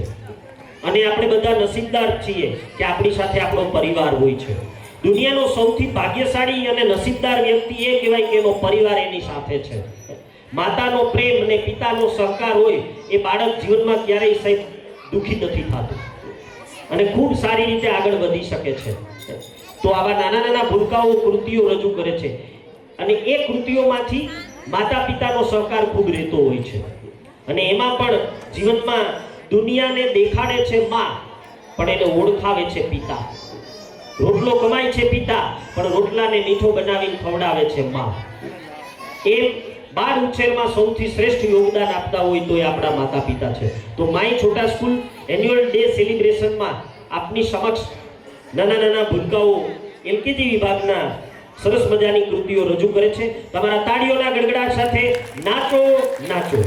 અને આપણે બધા નસીબદાર છીએ કે આપણી સાથે આપણો પરિવાર હોય છે. દુનિયાનો સૌથી ભાગ્યશાળી અને નસીબદાર વ્યક્તિ એ કહેવાય કે એનો પરિવાર એની સાથે છે. માતાનો પ્રેમ અને પિતાનો સહકાર હોય એ બાળક જીવનમાં ક્યારેય સાહેબ દુઃખી નથી થતું અને ખૂબ સારી રીતે આગળ વધી શકે છે. તો આવા નાના નાના ભૂલકાઓ કૃતિઓ રજૂ કરે છે અને એ કૃતિઓમાંથી માતા પિતાનો સહકાર ખૂબ રહેતો હોય છે અને એમાં પણ જીવનમાં દુનિયાને દેખાડે છે માં, પણ એને ઓળખાવે છે પિતા. રોટલો કમાય છે પિતા, પણ રોટલાને મીઠો બનાવીને ખવડાવે છે માં. એમ બાળ ઉછેરમાં સૌથી શ્રેષ્ઠ યોગદાન આપતા હોય તો એ આપણા માતા પિતા છે. તો my Chhota school annual day સેલિબ્રેશનમાં આપની સમક્ષ નાના નાના ભૂલકાઓ એલકેજી વિભાગના સરસ મજાની કૃતિઓ રજૂ કરે છે. તમારા તાળીઓના ગડગડાટ સાથે નાચો નાચો.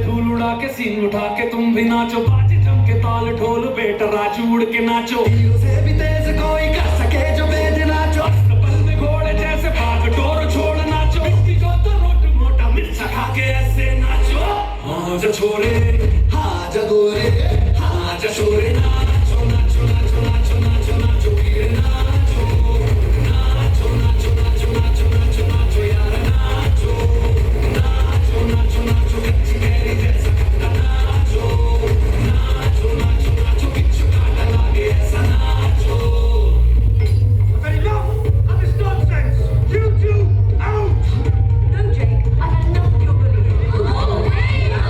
धूल उड़ा के सीन उठा के तुम भी नाचो, बाजे जम के ताल ढोल बेटा राजू उड़ के नाचो, हीरो से भी तेज कोई कर सके जो वेद नाचो, अस्तबल में घोड़े जैसे भाग डोर छोड़ नाचो, मिट्टी को तो रोट मोटा मिर्चा खा के ऐसे नाचो, हाँ जा छोरे हाँ जा गोरे हाँ जा छोरे नाचो नाचो नाचो नाचो नाचो नाचो वीर नाचो नाचो नाचो नाचो नाचो नाचो नाचो यार नाचो नाचो नाचो नाचो कच्ची कैरी जैसा खट्टा नाचो नाचो नाचो नाचो बिच्छू काटा लागे ऐसा नाचो. I've had enough of this nonsense. You two out. No, Jake, I've had enough of your bullying. Oh, hey, no!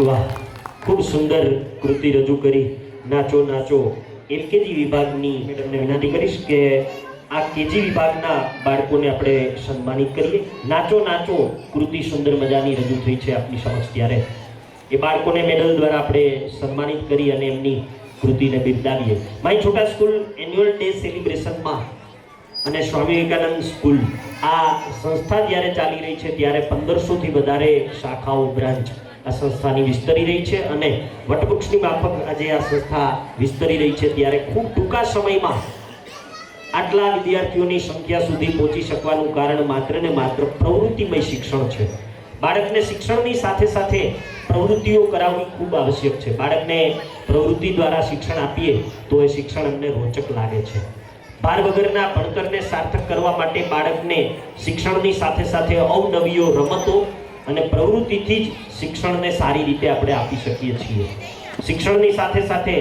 વાહ, ખૂબ સુંદર કૃતિ રજૂ કરી. નાચો નાચો. એલકેજી વિભાગની મેડમને વિનંતી કરીશ કે આ કેજી વિભાગના બાળકોને આપણે સન્માનિત કરીએ. નાચો નાચો કૃતિ સુંદર મજાની રજૂ થઈ છે આપની સમક્ષ, ત્યારે એ બાળકોને મેડલ દ્વારા આપણે સન્માનિત કરી અને એમની કૃતિને બિરદાવીએ. મારી છોટા સ્કૂલ એન્યુઅલ ડે સેલિબ્રેશનમાં અને સ્વામી વિવેકાનંદ સ્કૂલ આ સંસ્થા જ્યારે ચાલી રહી છે ત્યારે 1500થી વધારે શાખાઓ બ્રાન્ચ આ સંસ્થાની વિસ્તરી રહી છે અને વટવૃક્ષની માફક આજે આ સંસ્થા વિસ્તરી રહી છે, ત્યારે ખૂબ ટૂંકા સમયમાં આટલા વિદ્યાર્થીઓની સંખ્યા સુધી પહોંચી શકવાનું કારણ માત્ર ને માત્ર પ્રવૃત્તિમય શિક્ષણ છે. બાળકને શિક્ષણની સાથે સાથે પ્રવૃત્તિઓ કરાવવી ખૂબ આવશ્યક છે. બાળકને પ્રવૃત્તિ દ્વારા શિક્ષણ આપીએ તો એ શિક્ષણ અમને રોચક લાગે છે. ભાર વગરના ભણતરને સાર્થક કરવા માટે બાળકને શિક્ષણની સાથે સાથે અવનવીઓ રમતો અને પ્રવૃત્તિથી જ શિક્ષણને સારી રીતે આપણે આપી શકીએ છીએ. શિક્ષણની સાથે સાથે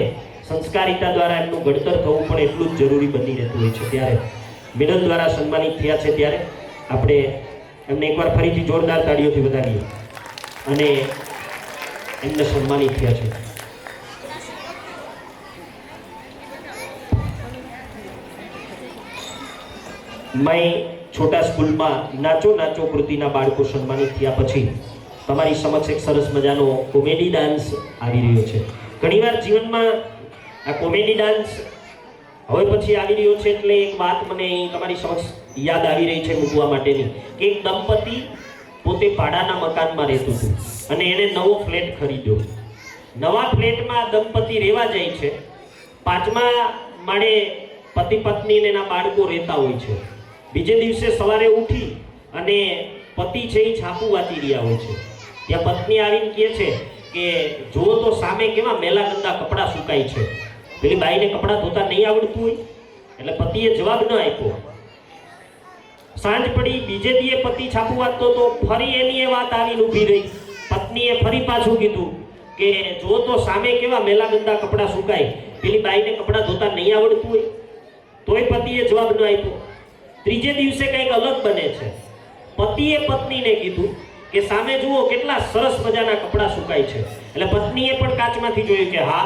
સંસ્કારિતા દ્વારા એમનું ઘડતર થવું પણ એટલું જ જરૂરી બની રહેતું હોય છે. ત્યારે મેડલ દ્વારા સન્માનિત થયા છે ત્યારે આપણે એમને એકવાર ફરીથી જોરદાર તાળીઓથી વધાવીએ અને એમને સન્માનિત થયા છે. મેં છોટા સ્કૂલમાં નાચો નાચો કૃતિના બાળકો સન્માનિત થયા પછી તમારી સમક્ષ એક સરસ મજાનો કોમેડી ડાન્સ આવી રહ્યો છે. ઘણીવાર જીવનમાં આ કોમેડી ડાન્સ હવે પછી આવી રહ્યો છે એટલે એક વાત મને તમારી સમક્ષ યાદ આવી રહી છે મૂકવા માટેની કે એક દંપતી પોતે ભાડાના મકાનમાં રહેતું હતું અને એને નવો ફ્લેટ ખરીદ્યો. નવા ફ્લેટમાં દંપતી રહેવા જાય છે. 5મા માળે પતિ પત્ની અને એના બાળકો રહેતા હોય છે. બીજે દિવસે સવારે ઉઠી અને પતિ છે એ છાપું વાંચી રહ્યા હોય છે. ત્યાં પત્ની આવીને કહે છે કે જુઓ તો સામે કેવા મેલા ગંદા કપડાં સુકાય છે. પેલી બાઈને કપડાં ધોતા નહીં આવડતું હોય એટલે પતિએ જવાબ ન આપ્યો. સાંજ પડી, બીજે દીએ પતિ છાપું વાંચતો તો ફરી એની એ વાત આવીને ઊભી રહી. પત્નીએ ફરી પાછું કીધું કે જુઓ તો સામે કેવા મેલા ગંદા કપડાં સુકાય, પેલી બાઈને કપડાં ધોતા નહીં આવડતું હોય. તોય પતિએ જવાબ ન આપ્યો. ત્રીજે દિવસે કંઈક અલગ બને છે. પતિએ પત્નીને કીધું કે સામે જુઓ કેટલા સરસ મજાના કપડાં સુકાય છે. એટલે પત્નીએ પણ કાચમાંથી જોયું કે હા,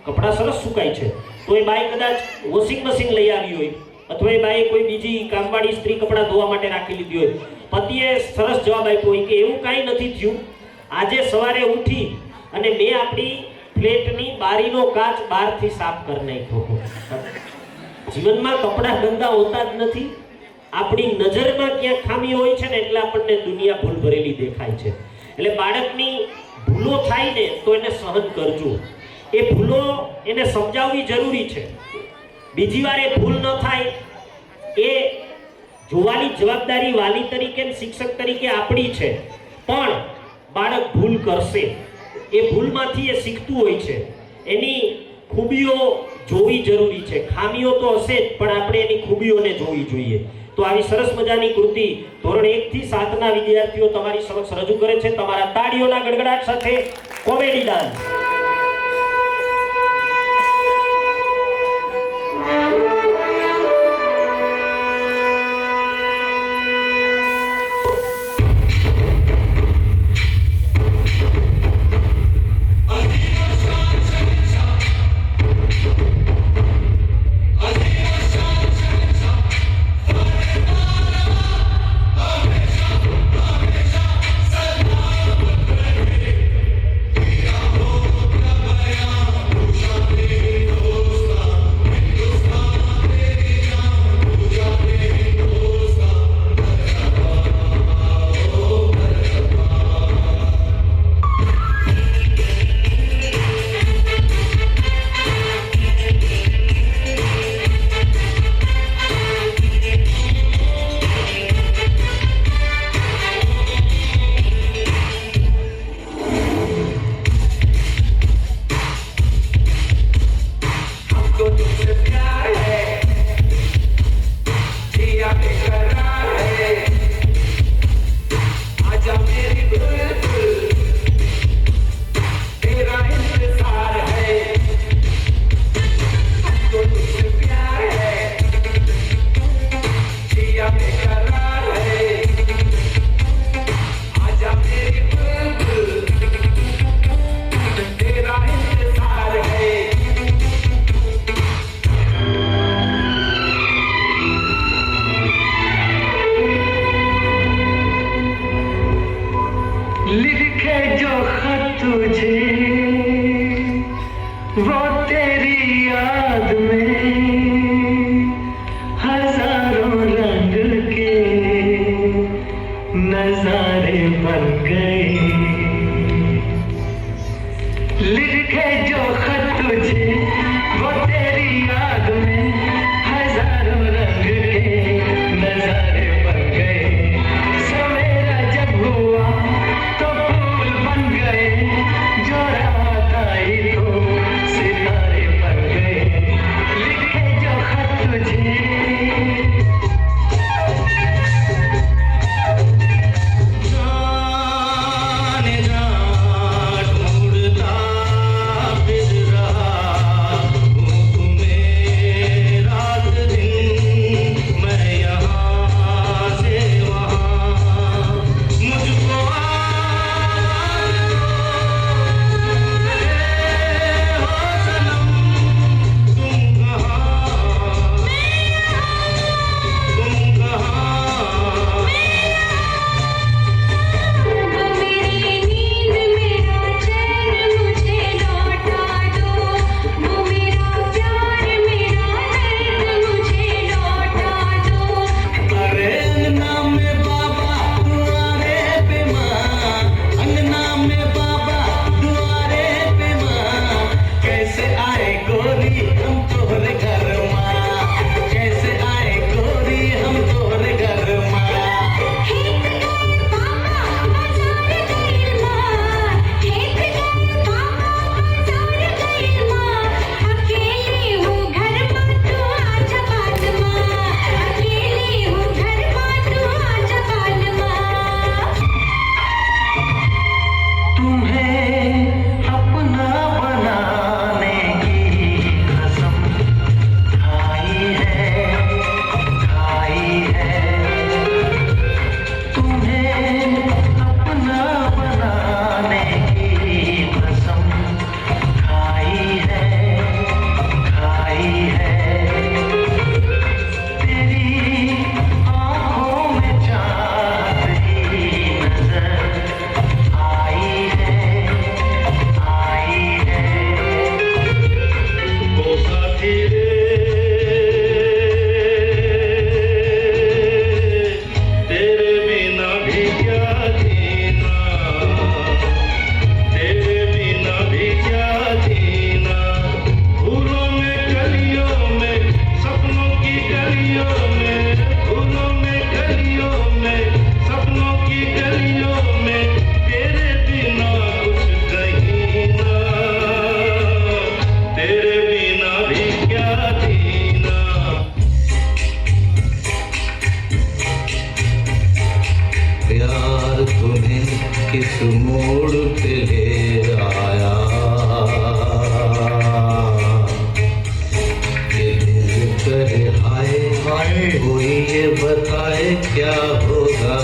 કપડાં સરસ સુકાય છે. તો એ બાઈ કદાચ વોશિંગ મશીન લઈ આવી હોય અથવા એ બાઈએ કોઈ બીજી કામવાળી સ્ત્રી કપડાં ધોવા માટે રાખી લીધી હોય. પતિએ સરસ જવાબ આપ્યો હોય કે એવું કાંઈ નથી થયું, આજે સવારે ઉઠી અને મેં આપણી ફ્લેટની બારીનો કાચ બહારથી સાફ કરી નાખ્યો. જીવનમાં કપડાં ગંદા હોતા જ નથી. આપણી નજરમાં ક્યાંક ખામી હોય છે ને એટલે આપણને દુનિયા ભૂલ ભરેલી દેખાય છે. એટલે બાળકની ભૂલો થાય ને તો એને સહન કરજો. એ ભૂલો એને સમજાવવી જરૂરી છે. બીજી વાર એ ભૂલ ન થાય એ જોવાની જવાબદારી વાલી તરીકે અને શિક્ષક તરીકે આપણી છે. પણ બાળક ભૂલ કરશે, એ ભૂલમાંથી એ શીખતું હોય છે. એની ખૂબીઓ જોવી જરૂરી છે. ખામીઓ તો હશે જ પણ આપણે એની ખૂબીઓને જોવી જોઈએ. તો આવી સરસ મજાની કૃતિ ધોરણ 1 થી 7 ના વિદ્યાર્થીઓ તમારી સમક્ષ રજૂ કરે છે. તમારા તાળીઓના ગડગડાટ સાથે કોમેડી ડાન્સ. Oh तेरी याद में हजारों रंग के नजारे बन गए, लिखे जो खत तुझे वो तेरी याद में हजारों रंग के नजारे बन गए। सवेरा जब हुआ तो फूल बन गए, जो रात आई तो सितारे बन गए, लिखे जो खत तुझे। किस मोड़ पे ले आया, ये दिल करे हाय हाय, कोई ये बताए क्या होगा।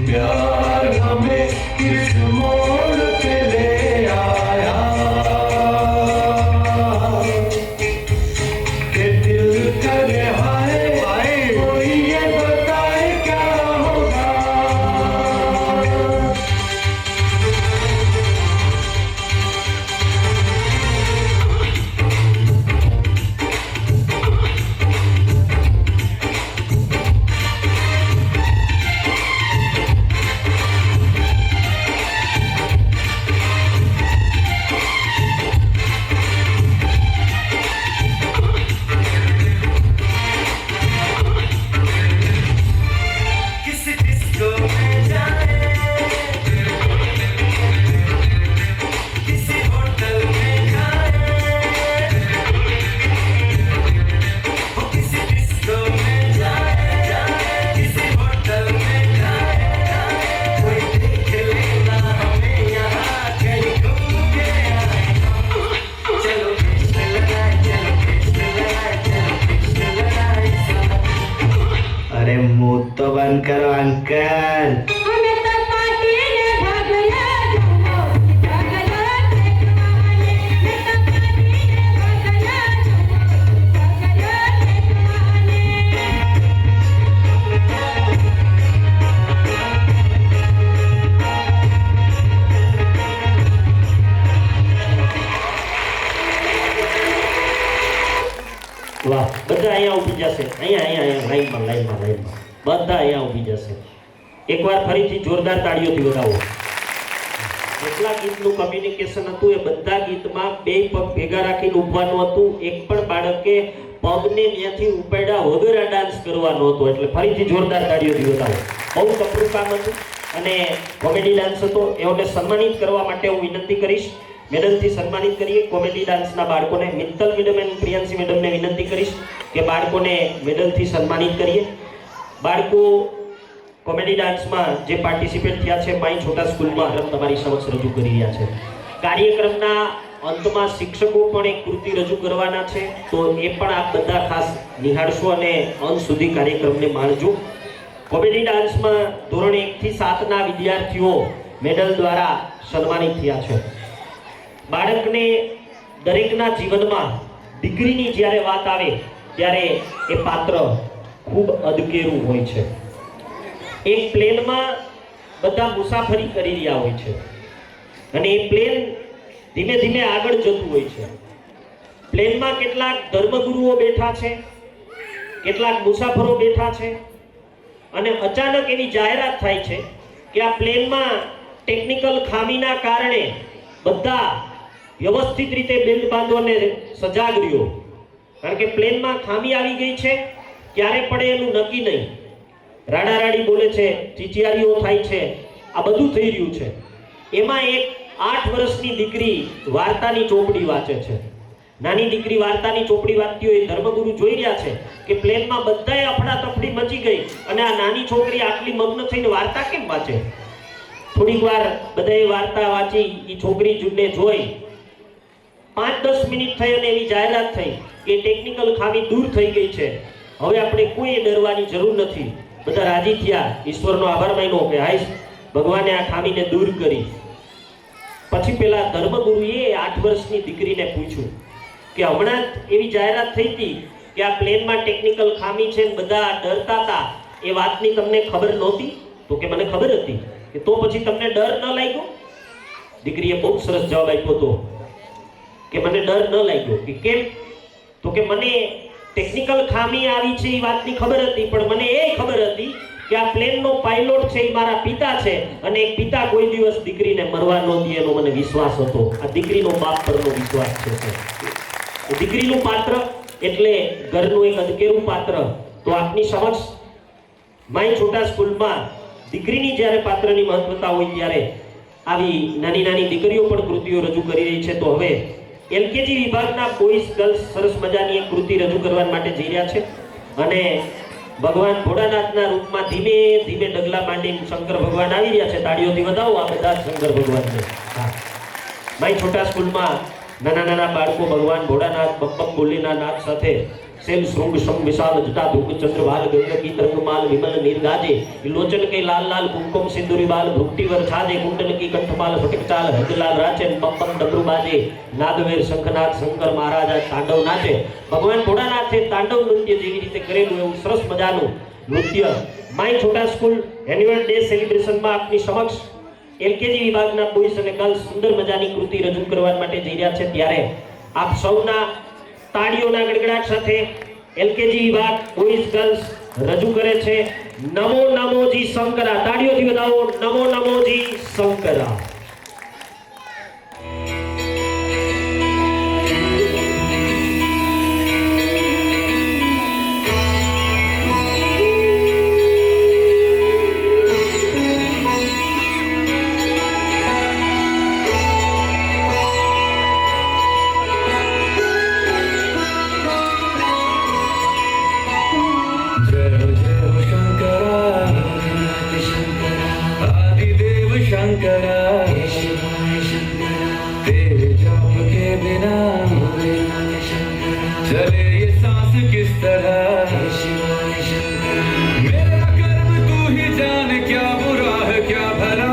प्यार हमें किस मोड़ पे ले आया, ये दिल करे हाय हाय, कोई ये बताए क्या होगा। વાહ, બધા અહીંયા ઊભી જશે. અહીંયા લાઈનમાં બધા અહીંયા ઊભી જશે. એકવાર ફરીથી જોરદાર તાળીઓથી વધાવો. જેટલા ગીતનું કમ્યુનિકેશન હતું એ બધા ગીતમાં બે પગ ભેગા રાખીને ઊભવાનું હતું. એક પણ બાળકે પગને ત્યાંથી ઉપાડ્યા વગર આ ડાન્સ કરવાનો હતો. એટલે ફરીથી જોરદાર તાળીઓથી વધાવો. બહુ કપરું કામ હતું અને કોમેડી ડાન્સ હતો. એઓને સન્માનિત કરવા માટે હું વિનંતી કરીશ, મેડલથી સન્માનિત કરીએ કોમેડી ડાન્સના બાળકોને. મિત્તલ મેડમ અને પ્રિયાંશી મેડમને વિનંતી કરીશ કે બાળકોને મેડલથી સન્માનિત કરીએ. બાળકો કોમેડી ડાન્સમાં જે પાર્ટિસિપેટ થયા છે માય છોટા સ્કૂલમાં તમારી સમક્ષ રજૂ કરી રહ્યા છે. કાર્યક્રમના અંતમાં શિક્ષકો પણ એક કૃતિ રજૂ કરવાના છે, તો એ પણ આપ બધા ખાસ નિહાળશો અને અંત સુધી કાર્યક્રમને માણજો. કોમેડી ડાન્સમાં ધોરણ 1 થી 7 ના વિદ્યાર્થીઓ મેડલ દ્વારા સન્માનિત થયા છે. બાળકને દરેકના જીવનમાં દીકરીની જ્યારે વાત આવે ત્યારે એ પાત્ર ખૂબ અદકેરું હોય છે. એક પ્લેનમાં બધા મુસાફરી કરી રહ્યા હોય છે અને એ પ્લેન ધીમે ધીમે આગળ જતું હોય છે. પ્લેનમાં કેટલાક ધર્મગુરુઓ બેઠા છે, કેટલાક મુસાફરો બેઠા છે અને અચાનક એવી જાહેરાત થાય છે કે આ પ્લેનમાં ટેકનિકલ ખામીના કારણે બધા વ્યવસ્થિત રીતે બેલ્ટ બાંધો અને સજાગ રહ્યો, કારણ કે પ્લેનમાં ખામી આવી ગઈ છે. ક્યારે પડે એનું નક્કી નહીં. રાડારાડી બોલે છે, ચીચિયારીઓ થાય છે, આ બધું થઈ રહ્યું છે. એમાં એક 8 વર્ષની દીકરી વાર્તાની ચોપડી વાંચે છે. નાની દીકરી વાર્તાની ચોપડી વાંચતી હોય. ધર્મગુરુ જોઈ રહ્યા છે કે પ્લેનમાં બધાએ અફડાતફડી મચી ગઈ અને આ નાની છોકરી આટલી મગ્ન થઈને વાર્તા કેમ વાંચે. થોડીક વાર બધાએ વાર્તા વાંચી, એ છોકરી જુને જોઈ. 5-10 મિનિટ થઈ અને એવી જાહેરાત થઈ કે ટેકનિકલ ખામી દૂર થઈ ગઈ છે, હવે આપણે કોઈ ડરવાની જરૂર નથી. બધા રાજી થયા, ઈશ્વરનો આભાર માન્યો કે હાય ભગવાને આ ખામીને દૂર કરી. પછી પેલા ધર્મગુરુએ 8 વર્ષની દીકરીને પૂછ્યું કે હમણાં એવી જાહેરાત થઈ હતી કે આ પ્લેનમાં ટેકનિકલ ખામી છે, બધા ડરતા હતા, એ વાતની તમને ખબર નહોતી? તો કે મને ખબર હતી. કે તો પછી તમને ડર ન લાગ્યો? દીકરીએ બહુ સરસ જવાબ આપ્યો હતો કે મને ડર ન લાગ્યો. કે કેમ? તો કે મને ટેકનિકલ ખામી આવી છે એ વાતની ખબર હતી, પણ મને એ ખબર હતી કે આ પ્લેનનો પાયલોટ છે એ મારા પિતા છે અને એક પિતા કોઈ દિવસ દીકરીને મરવા ન દે એનો મને વિશ્વાસ હતો. આ દીકરીનો બાપ પરનો વિશ્વાસ છે. દીકરીનું પાત્ર એટલે ઘરનું એક અદકેરું પાત્ર. તો આપની સમક્ષ માય છોટા સ્કૂલમાં દીકરીની જ્યારે પાત્રની મહત્વતા હોય ત્યારે આવી નાની નાની દીકરીઓ પણ કૃતિઓ રજૂ કરી રહી છે. તો હવે LKG વિભાગના બોયઝ ગર્લ્સ સરસ મજાની એક કૃતિ રજૂ કરવા માટે જઈ રહ્યા છે અને ભગવાન ભોળાનાથના રૂપમાં ધીમે ધીમે ડગલા માંડીને શંકર ભગવાન આવી રહ્યા છે. તાળીઓથી વધાવો, આ બધા શંકર ભગવાન છે. માય છોટા સ્કૂલમાં નાના નાના બાળકો ભગવાન ભોળાનાથ બપ્પમ બોલીના નાદ સાથે સેલ શૃંગ શમ વિશાલ જટા ધુક ચંદ્રવાલ ગંગકી તરંગમાલ વિમલ નીરગાજે લોચન કે લાલ લાલ કુમકુમ સિંદુરી બાલ ભૃક્તિવર છાજે કુંડલ કી કંઠમાલ ફટક ચાલ હદલાલ રાચન પપ્પમ ડબરૂ બાજે નાદવેર શંખનાથ શંકર મહારાજ તાંડવ નાચે. ભગવાન ભોળાનાથે તાંડવ નૃત્ય જેવી રીતે કરેલું એવું સરસ મજાનું નૃત્ય my Chhota school annual day સેલિબ્રેશનમાં આપની સમક્ષ LKG વિભાગના બોયઝ અને ગર્લ્સ સુંદર મજાની કૃતિ રજૂ કરવા માટે જઈ રહ્યા છે. ત્યારે આપ સૌના તાળીઓના ગડગડાટ સાથે LKG વિભાગ બોયઝ ગર્લ્સ રજૂ કરે છે નમો નમોજી શંકરા. તાળીઓથી વધાવો, નમો નમોજી શંકરા. तेरे जाप के बिना चले ये सांस किस तरह मेरा कर्म तू ही जान क्या बुरा है क्या भला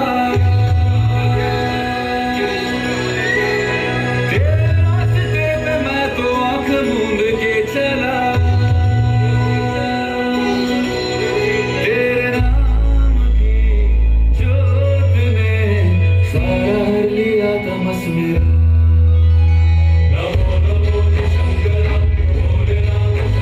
तेरे रास्ते पे मैं तो आंख मूंद के चला तेरे नाम की जोत ने सारा लिया तमस मेरा नमो नमो शंकर भोलेनाथ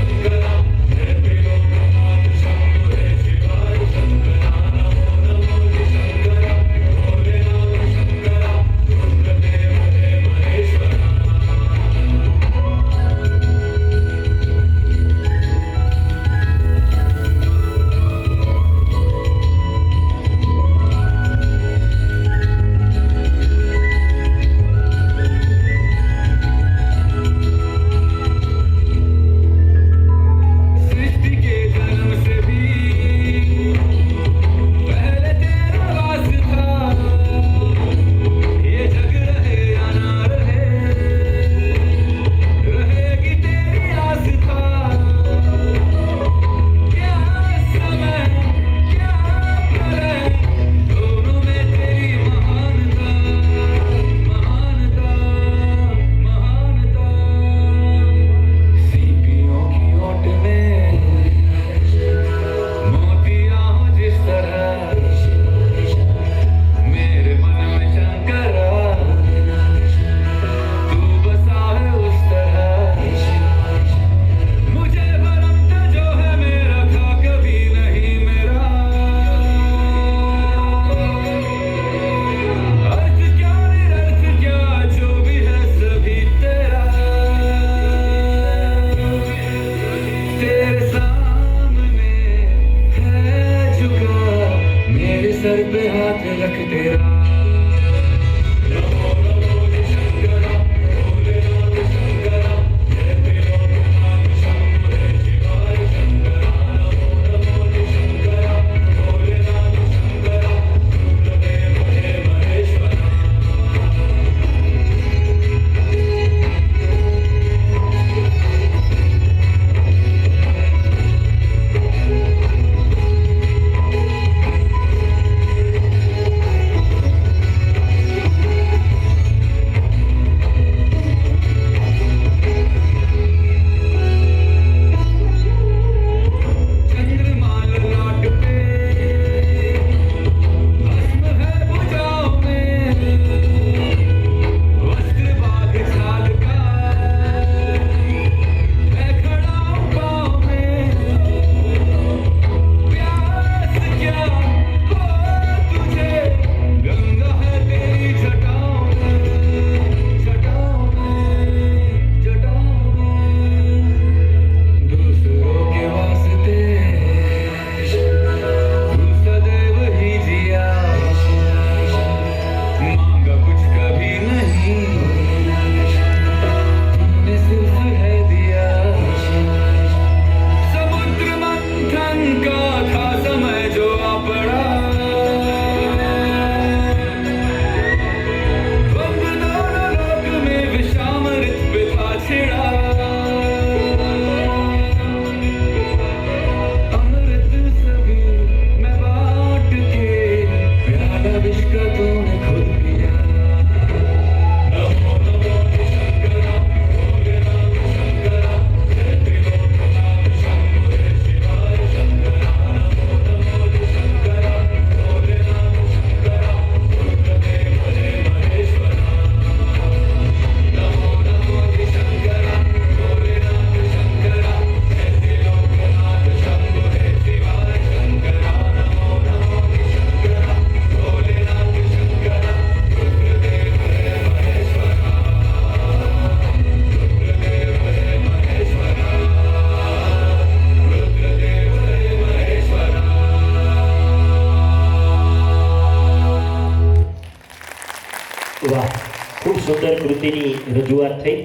કૃતિની રજૂઆત થઈ.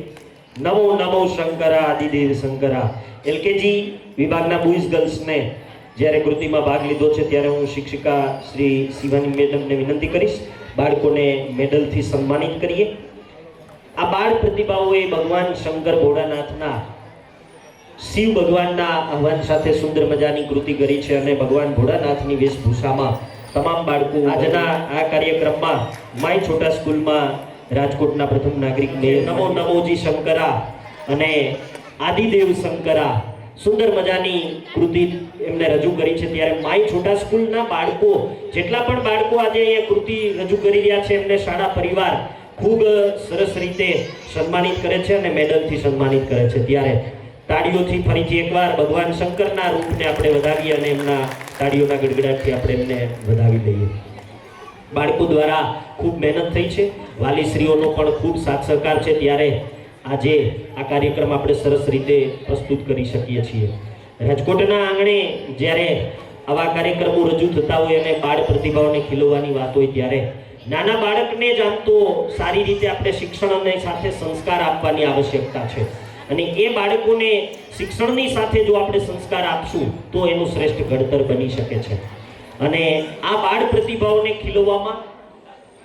નમો નમો શંકરા આદિદેવ શંકરા. એલકેજી વિભાગના બોયઝ ગર્લ્સને જ્યારે કૃતિમાં ભાગ લીધો છે ત્યારે હું શિક્ષિકા શ્રી શિવાની મેડમને વિનંતી કરીશ બાળકોને મેડલથી સન્માનિત કરીએ. આ બાળ પ્રતિભાઓએ ભગવાન શંકર ભોળાનાથના શિવ ભગવાનના આહવાન સાથે સુંદર મજાની કૃતિ કરી છે અને ભગવાન ભોળાનાથની વેશભૂષામાં તમામ બાળકો આજના આ કાર્યક્રમમાં માય છોટા સ્કૂલમાં રાજકોટના પ્રથમ નાગરિક નમો નમોજી શંકરા અને આદિદેવ શંકરા સુંદર મજાની કૃતિ એમને રજૂ કરી છે. ત્યારે માય છોટા સ્કૂલના બાળકો જેટલા પણ બાળકો આજે અહીંયા કૃતિ રજૂ કરી રહ્યા છે એમને શાળા પરિવાર ખૂબ સરસ રીતે સન્માનિત કરે છે અને મેડલથી સન્માનિત કરે છે. ત્યારે તાળીઓથી ફરીથી એકવાર ભગવાન શંકરના રૂપને આપણે વધાવીએ અને એમના તાળીઓના ગડગડાટથી આપણે એમને વધાવી લઈએ. બાળકો દ્વારા ખૂબ મહેનત થઈ છે, વાલીશ્રીઓનો પણ ખૂબ સાથ સહકાર છે. ત્યારે આજે આ કાર્યક્રમ આપણે સરસ રીતે પ્રસ્તુત કરી શકીએ છીએ. રાજકોટના આંગણે જ્યારે આવા કાર્યક્રમો રજૂ થતા હોય અને બાળ પ્રતિભાઓને ખીલવવાની વાત હોય ત્યારે નાના બાળકને જ આમ તો સારી રીતે આપણે શિક્ષણ અને સાથે સંસ્કાર આપવાની આવશ્યકતા છે. અને એ બાળકોને શિક્ષણની સાથે જો આપણે સંસ્કાર આપશું તો એનું શ્રેષ્ઠ ઘડતર બની શકે છે. અને આ બાળ પ્રતિભાઓને ખીલવવામાં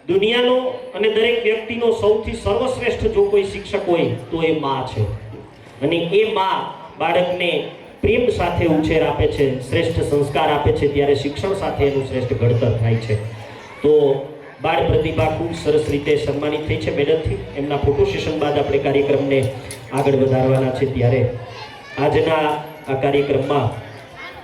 દુનિયાનો અને દરેક વ્યક્તિનો સૌથી સર્વશ્રેષ્ઠ જો કોઈ શિક્ષક હોય તો એ માં છે. અને એ માં બાળકને પ્રેમ સાથે ઉછેર આપે છે, શ્રેષ્ઠ સંસ્કાર આપે છે. ત્યારે શિક્ષણ સાથે એનું શ્રેષ્ઠ ઘડતર થાય છે. તો બાળ પ્રતિભા ખૂબ સરસ રીતે સન્માનિત થઈ છે મેડલથી. એમના ફોટો સેશન બાદ આપણે કાર્યક્રમને આગળ વધારવાના છે. ત્યારે આજના આ કાર્યક્રમમાં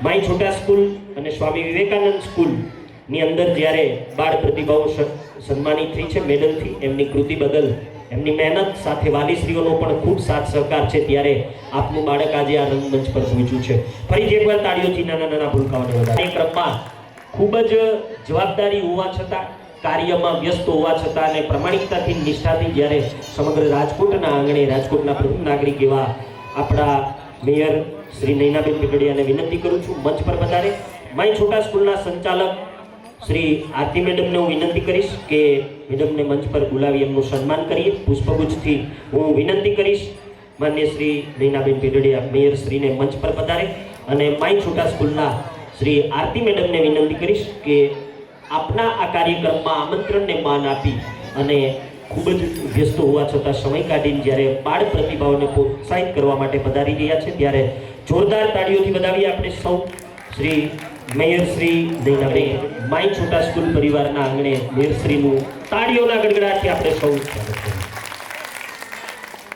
માય છોટા સ્કૂલ અને સ્વામી વિવેકાનંદ સ્કૂલની અંદર જ્યારે બાળ પ્રતિભાઓ સન્માનિત થઈ છે મેડલથી, એમની કૃતિ બદલ એમની મહેનત સાથે વાલીશ્રીઓનો પણ ખૂબ સાથ સહકાર છે. ત્યારે આપનું બાળક આજે આ રંગમંચ પર પહોંચ્યું છે. ફરીથી એકવાર તાળીઓથી નાના નાના ભૂલકાઓને વધારે. કાર્યક્રમમાં ખૂબ જ જવાબદારી હોવા છતાં, કાર્યમાં વ્યસ્ત હોવા છતાં અને પ્રમાણિકતાથી નિષ્ઠાથી જ્યારે સમગ્ર રાજકોટના આંગણે રાજકોટના પ્રથમ નાગરિક એવા આપણા મેયર શ્રી નૈનાબેન પીગડિયાને વિનંતી કરું છું મંચ પર પધારે. માય છોટા સ્કૂલના સંચાલક શ્રી આરતી મેડમને હું વિનંતી કરીશ કે મેડમને મંચ પર બોલાવી એમનું સન્માન કરીએ. પુષ્પગુચ્છથી હું વિનંતી કરીશ માન્ય શ્રી નૈનાબેન પીગડિયા મેયર શ્રીને મંચ પર પધારે. અને માય છોટા સ્કૂલના શ્રી આરતી મેડમને વિનંતી કરીશ કે આપના આ કાર્યક્રમમાં આમંત્રણને માન આપી અને ખૂબ જ વ્યસ્ત હોવા છતાં સમય કાઢીને જ્યારે બાળ પ્રતિભાઓને પ્રોત્સાહિત કરવા માટે પધારી રહ્યા છે ત્યારે જોરદાર તાળીઓથી વધાવીએ આપણે સૌ Shri mayor Shri Nainaben my Chhota school પરિવારના આંગણે મેયર શ્રીનું તાળીઓના ગડગડાટથી આપણે સૌ સ્વાગત કરીએ.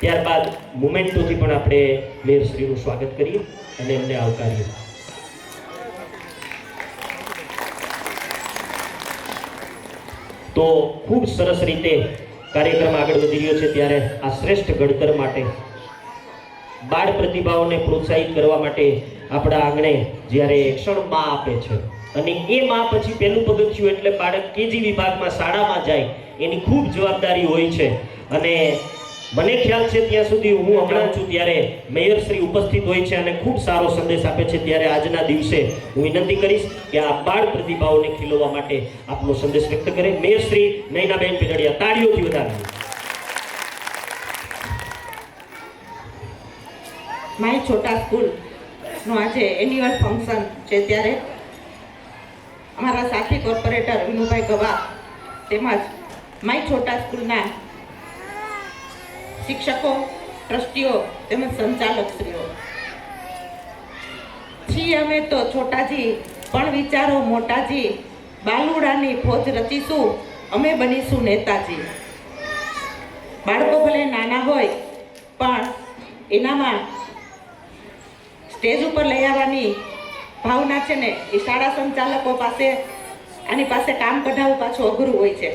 ત્યારબાદ મોમેન્ટોથી પણ આપણે મેયર શ્રીનું સ્વાગત કરીએ અને એમને આવકારીએ. તો ખૂબ સરસ રીતે કાર્યક્રમ આગળ વધી રહ્યો છે. ત્યારે આ શ્રેષ્ઠ ઘડતર માટે બાળ પ્રતિભાઓને પ્રોત્સાહિત કરવા માટે આપણા આંગણે જ્યારે ક્ષણ માં આપે છે અને એ માં પછી પહેલું પગથિયું એટલે બાળક કેજી વિભાગમાં શાળામાં જાય એની ખૂબ જવાબદારી હોય છે. અને મને ખ્યાલ છે ત્યાં સુધી હું હમણાં છું ત્યારે મેયર શ્રી ઉપસ્થિત હોય છે અને ખૂબ સારો સંદેશ આપે છે. ત્યારે આજના દિવસે હું વિનંતી કરીશ કે આ બાળ પ્રતિભાઓને ખીલવવા માટે આપનો સંદેશ વ્યક્ત કરે મેયર શ્રી નૈનાબેન પીગડિયા. તાળીઓથી વધાવીએ. માય છોટા સ્કૂલનું આજે એન્યુઅલ ફંક્શન છે ત્યારે અમારા સાથી કોર્પોરેટર વિનુભાઈ ગવા તેમજ માય છોટા સ્કૂલના શિક્ષકો, ટ્રસ્ટીઓ તેમજ સંચાલકશ્રીઓ છીએ અમે તો છોટાજી પણ વિચારો મોટાજી, બાલુડાની ફોજ રચીશું અમે બનીશું નેતાજી. બાળકો ભલે નાના હોય પણ એનામાં સ્ટેજ ઉપર લઈ આવવાની ભાવના છે ને એ શાળા સંચાલકો પાસે આની પાસે કામ કઢાવવું પાછું અઘરું હોય છે.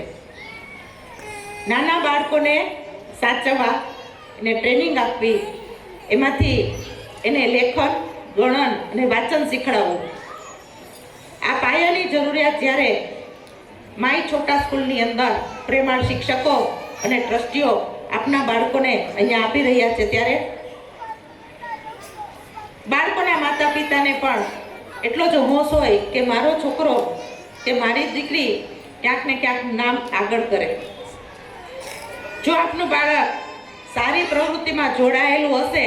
નાના બાળકોને સાચવવા એને ટ્રેનિંગ આપવી, એમાંથી એને લેખન, ગણન અને વાંચન શીખડાવવું, આ પાયાની જરૂરિયાત જ્યારે માય છોટા સ્કૂલની અંદર પ્રેમાળ શિક્ષકો અને ટ્રસ્ટીઓ આપના બાળકોને અહીંયા આપી રહ્યા છે ત્યારે બાળકોના માતા પિતાને પણ એટલો જ હોશ હોય કે મારો છોકરો કે મારી દીકરી ક્યાંક ને ક્યાંક નામ આગળ કરે. જો આપનું બાળક સારી પ્રવૃત્તિમાં જોડાયેલું હશે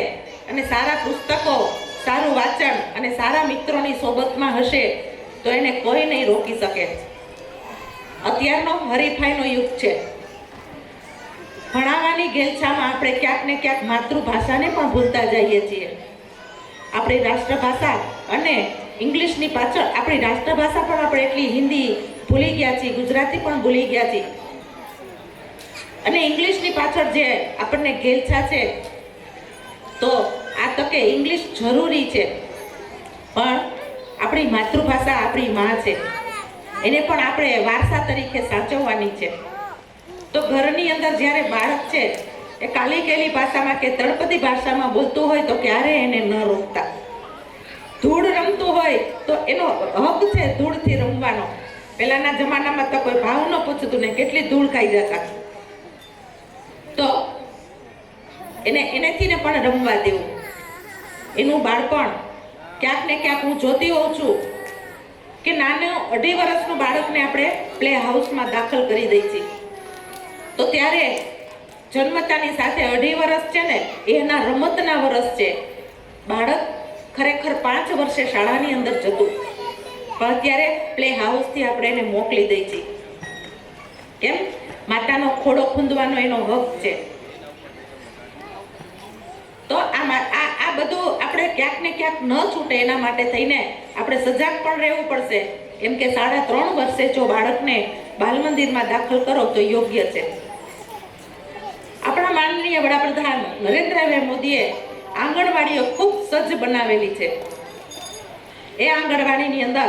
અને સારા પુસ્તકો, સારું વાંચન અને સારા મિત્રોની સોબતમાં હશે તો એને કોઈ નહીં રોકી શકે. અત્યારનો હરીફાઈનો યુગ છે. ભણાવવાની ગેલછામાં આપણે ક્યાંક ને ક્યાંક માતૃભાષાને પણ ભૂલતા જઈએ છીએ. આપણી રાષ્ટ્રભાષા અને ઇંગ્લિશની પાછળ આપણી રાષ્ટ્રભાષા પણ આપણે એટલી હિન્દી ભૂલી ગયા છીએ, ગુજરાતી પણ ભૂલી ગયા છીએ અને ઇંગ્લિશની પાછળ જે આપણને ગેલછા છે. તો આ તકે ઇંગ્લિશ જરૂરી છે, પણ આપણી માતૃભાષા આપણી માં છે, એને પણ આપણે વારસા તરીકે સાચવવાની છે. તો ઘરની અંદર જ્યારે બાળક છે એ કાલી કેલી ભાષામાં કે તળપદી ભાષામાં બોલતું હોય તો ક્યારે એને ન રોકતા. ધૂળ રમતું હોય તો એનો હક છે ધૂળથી રમવાનો. પહેલાના જમાનામાં તો કોઈ ભાવ ન પૂછતું ને કેટલી ધૂળ ખાઈ જતા. તો એનેથી ને પણ રમવા દેવું. એનું બાળપણ ક્યાંક ને ક્યાંક હું જોતી હોઉં છું કે નાનું 2.5 વર્ષનું બાળકને આપણે પ્લે હાઉસમાં દાખલ કરી દઈએ છીએ. તો ત્યારે જન્મતાની સાથે 2.5 વર્ષ છે ને એના રમતના વર્ષ છે. બાળક ખરેખર 5 વર્ષે શાળાની અંદર જતું, પણ અત્યારે પ્લે હાઉસથી આપણે એને મોકલી દઈએ છીએ. કેમ? માતાનો ખોડો ખૂંદવાનો એનો હક છે. તો આ બધું આપણે ક્યાંક ને ક્યાંક ન છૂટે એના માટે થઈને આપણે સજાગ પણ રહેવું પડશે. એમ કે 3.5 વર્ષે જો બાળકને બાલ મંદિરમાં દાખલ કરો તો યોગ્ય છે. આપણા માનનીય વડાપ્રધાન નરેન્દ્રભાઈ મોદીએ આંગણવાડીઓ ખૂબ સજ્જ બનાવેલી છે. એ આંગણવાડીની અંદર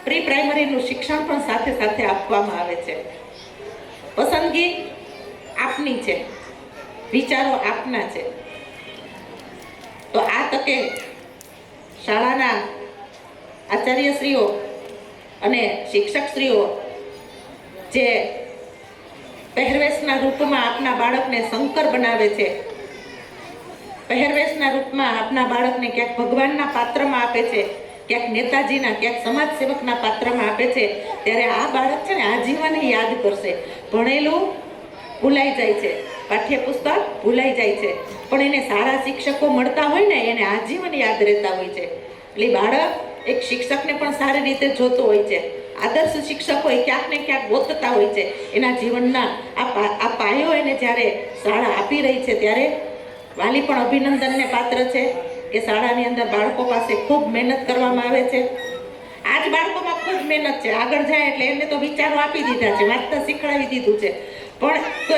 પ્રી પ્રાઇમરીનું શિક્ષણ પણ સાથે સાથે આપવામાં આવે છે. પસંદગી આપની છે, વિચારો આપના છે. તો આ તકે શાળાના આચાર્યશ્રીઓ અને શિક્ષકશ્રીઓ જે પહેરવેશના રૂપમાં આપના બાળકને શંકર બનાવે છે, પહેરવેશના રૂપમાં આપના બાળકને ક્યાંક ભગવાનના પાત્રમાં આપે છે, ક્યાંક નેતાજીના, ક્યાંક સમાજ સેવકના પાત્રમાં આપે છે, ત્યારે આ બાળક છે ને આજીવન યાદ કરશે. ભણેલું ભૂલાઈ જાય છે, પાઠ્યપુસ્તક ભૂલાઈ જાય છે, પણ એને સારા શિક્ષકો મળતા હોય ને એને આજીવન યાદ રહેતા હોય છે. એટલે બાળક એક શિક્ષકને પણ સારી રીતે જોતો હોય છે. આદર્શ શિક્ષકો એ ક્યાંક ને ક્યાંક ગોતતા હોય છે. એના જીવનના આ પાયો એને જ્યારે શાળા આપી રહી છે ત્યારે વાલી પણ અભિનંદનને પાત્ર છે કે શાળાની અંદર બાળકો પાસે ખૂબ મહેનત કરવામાં આવે છે. આજ બાળકોમાં ખૂબ મહેનત છે. આગળ જાય એટલે એને તો વિચારો આપી દીધા છે, વાંચતા શીખડાવી દીધું છે, પણ તો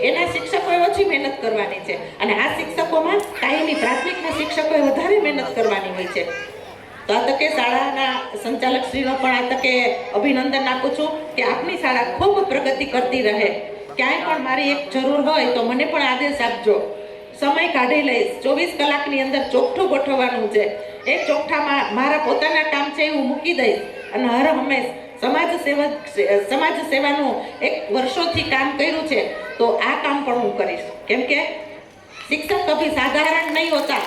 એના શિક્ષકોએ ઓછી મહેનત કરવાની છે અને આ શિક્ષકોમાં કાયમી પ્રાથમિકના શિક્ષકોએ વધારે મહેનત કરવાની હોય છે. તો આ તકે શાળાના સંચાલકશ્રીનો પણ આ તકે અભિનંદન આપું છું કે આપની શાળા ખૂબ પ્રગતિ કરતી રહે. ક્યાંય પણ મારી એક જરૂર હોય તો મને પણ આદેશ આપજો, સમય કાઢી લઈશ. 24 કલાકની અંદર ચોકઠું ગોઠવવાનું છે. એ ચોકઠામાં મારા પોતાના કામ છે હું મૂકી દઈશ અને હર હંમેશ સમાજ સેવાનું એક વર્ષોથી કામ કર્યું છે તો આ કામ પણ હું કરીશ. કેમ કે શિક્ષક કભી સાધારણ નહીં હોતા.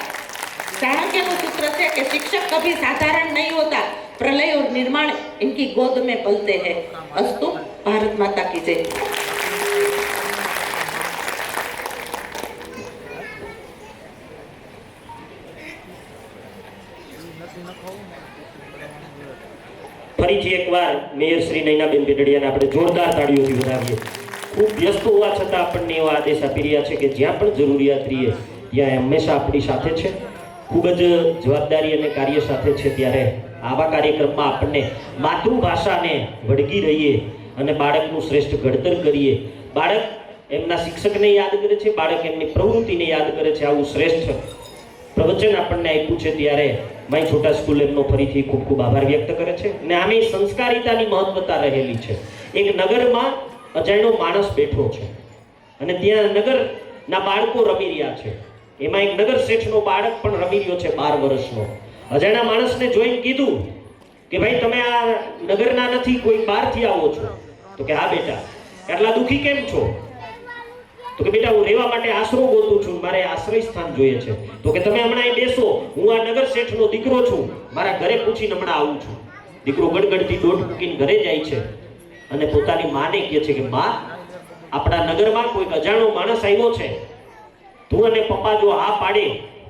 ચાણक्यનું સૂત્ર છે કે શિક્ષક કભી સાધારણ નહીં હોતા, પ્રલય और निर्माण इनकी गोद में पलते हैं. अस्तु. भारत माता की जय. ફરીથી એકવાર મેયર શ્રી નૈનાબેન બેડડિયાને આપણે જોરદાર તાળીઓથી વધાવીએ. ખૂબ વ્યસ્ત હોવા છતાં આપણને એવા આદેશ આપી રહ્યા છે કે જ્યાં પણ જરૂરિયાત રહીએ ત્યાં હંમેશા આપણી સાથે છે. ખૂબ જ જવાબદારી અને કાર્ય સાથે છે. ત્યારે આવા કાર્યક્રમમાં આપણને માતૃભાષાને વળગી રહીએ અને બાળકનું શ્રેષ્ઠ ઘડતર કરીએ. બાળક એમના શિક્ષકને યાદ કરે છે, બાળક એમની પ્રવૃત્તિને યાદ કરે છે. આવું શ્રેષ્ઠ પ્રવચન આપણને આપ્યું છે ત્યારે માય છોટા સ્કૂલ એમનો ફરીથી ખૂબ ખૂબ આભાર વ્યક્ત કરે છે. અને આમે સંસ્કારિતાની મહત્વતા રહેલી છે. એક નગરમાં અજાણ્યો માણસ બેઠો છે અને ત્યાં નગરના બાળકો રમી રહ્યા છે. એમાં એક નગર શેઠનો બાળક પણ રમી રહ્યો છે 12 વર્ષનો. અજાણ્યા માણસને જોઈને કીધું કે ભાઈ તમે આ નગરના નથી, કોઈ બહારથી આવો છો? તો કે હા બેટા. એટલા દુઃખી કેમ છો? તો કે બેટા હું રહેવા માટે આશરો ગોતું છું, મારે આશ્રય સ્થાન જોઈએ છે. તો કે તમે હમણાં અહીં બેસો, હું આ નગર શેઠનો દીકરો છું, મારા ઘરે પૂછીને હમણાં આવું છું. દીકરો ગડગડથી દોઢ મૂકીને ઘરે જાય છે અને પોતાની માને કહે છે કે માં આપણા નગરમાં કોઈક અજાણ્યો માણસ આવ્યો છે, તું અને પપ્પા જો હા પાડે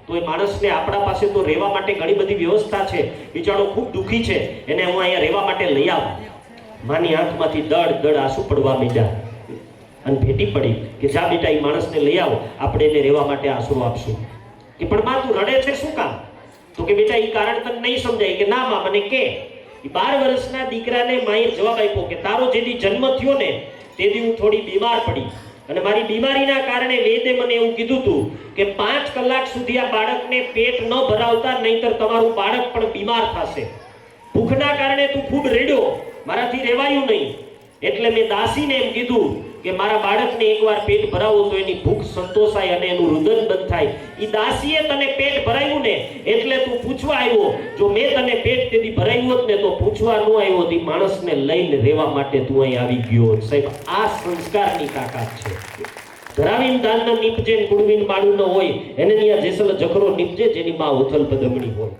તો એ માણસને આપણા પાસે તો રહેવા માટે ઘણી બધી વ્યવસ્થા છે, બિચારો ખૂબ દુઃખી છે, એને હું અહીંયા રહેવા માટે લઈ આવું. માની આંખમાંથી દડ દડ આંસુ પડવા માંડ્યા અને ભેટી પડી કે જા બેટા એ માણસને લઈ આવો, આપણે એને રહેવા માટે આશરો આપશું. કે પણ માં તું રડે છે શું કામ? તો કે બેટા એ કારણ તને નહીં સમજાય. કે ના માં મને કે. 12 વર્ષના દીકરાને માએ જવાબ આપ્યો કે તારો જેથી જન્મ થયો ને તેથી હું થોડી બીમાર પડી અને મારી બીમારીના કારણે વેદે મને એવું કીધું હતું કે 5 કલાક સુધી આ બાળકને પેટ ન ભરાવતા, નહીતર તમારું બાળક પણ બીમાર થશે. ભૂખના કારણે તું ખૂબ રેડ્યો, મારાથી રહેવાયું નહીં, એટલે મેં દાસીને એમ કીધું કે મારા બાળકને એકવાર પેટ ભરાવો તો એની ભૂખ સંતોષાય અને એનું રુદન બંધ થાય. ઈ દાસીએ તને પેટ ભરાયું ને એટલે તું પૂછવા આવ્યો. જો મેં તને પેટ તેથી ભરાયું હોત ને તો પૂછવા ન આવ્યો, તે માણસને લઈને રહેવા માટે તું અહીં આવી ગયો. સાહેબ, આ સંસ્કારની તાકાત છે. ધરાવીન દાન નીપજે, કુળવીન માળું ન હોય એને ત્યાં જેસલ જખરો નીપજે જેની માં ઉથલ પદમણી હોય.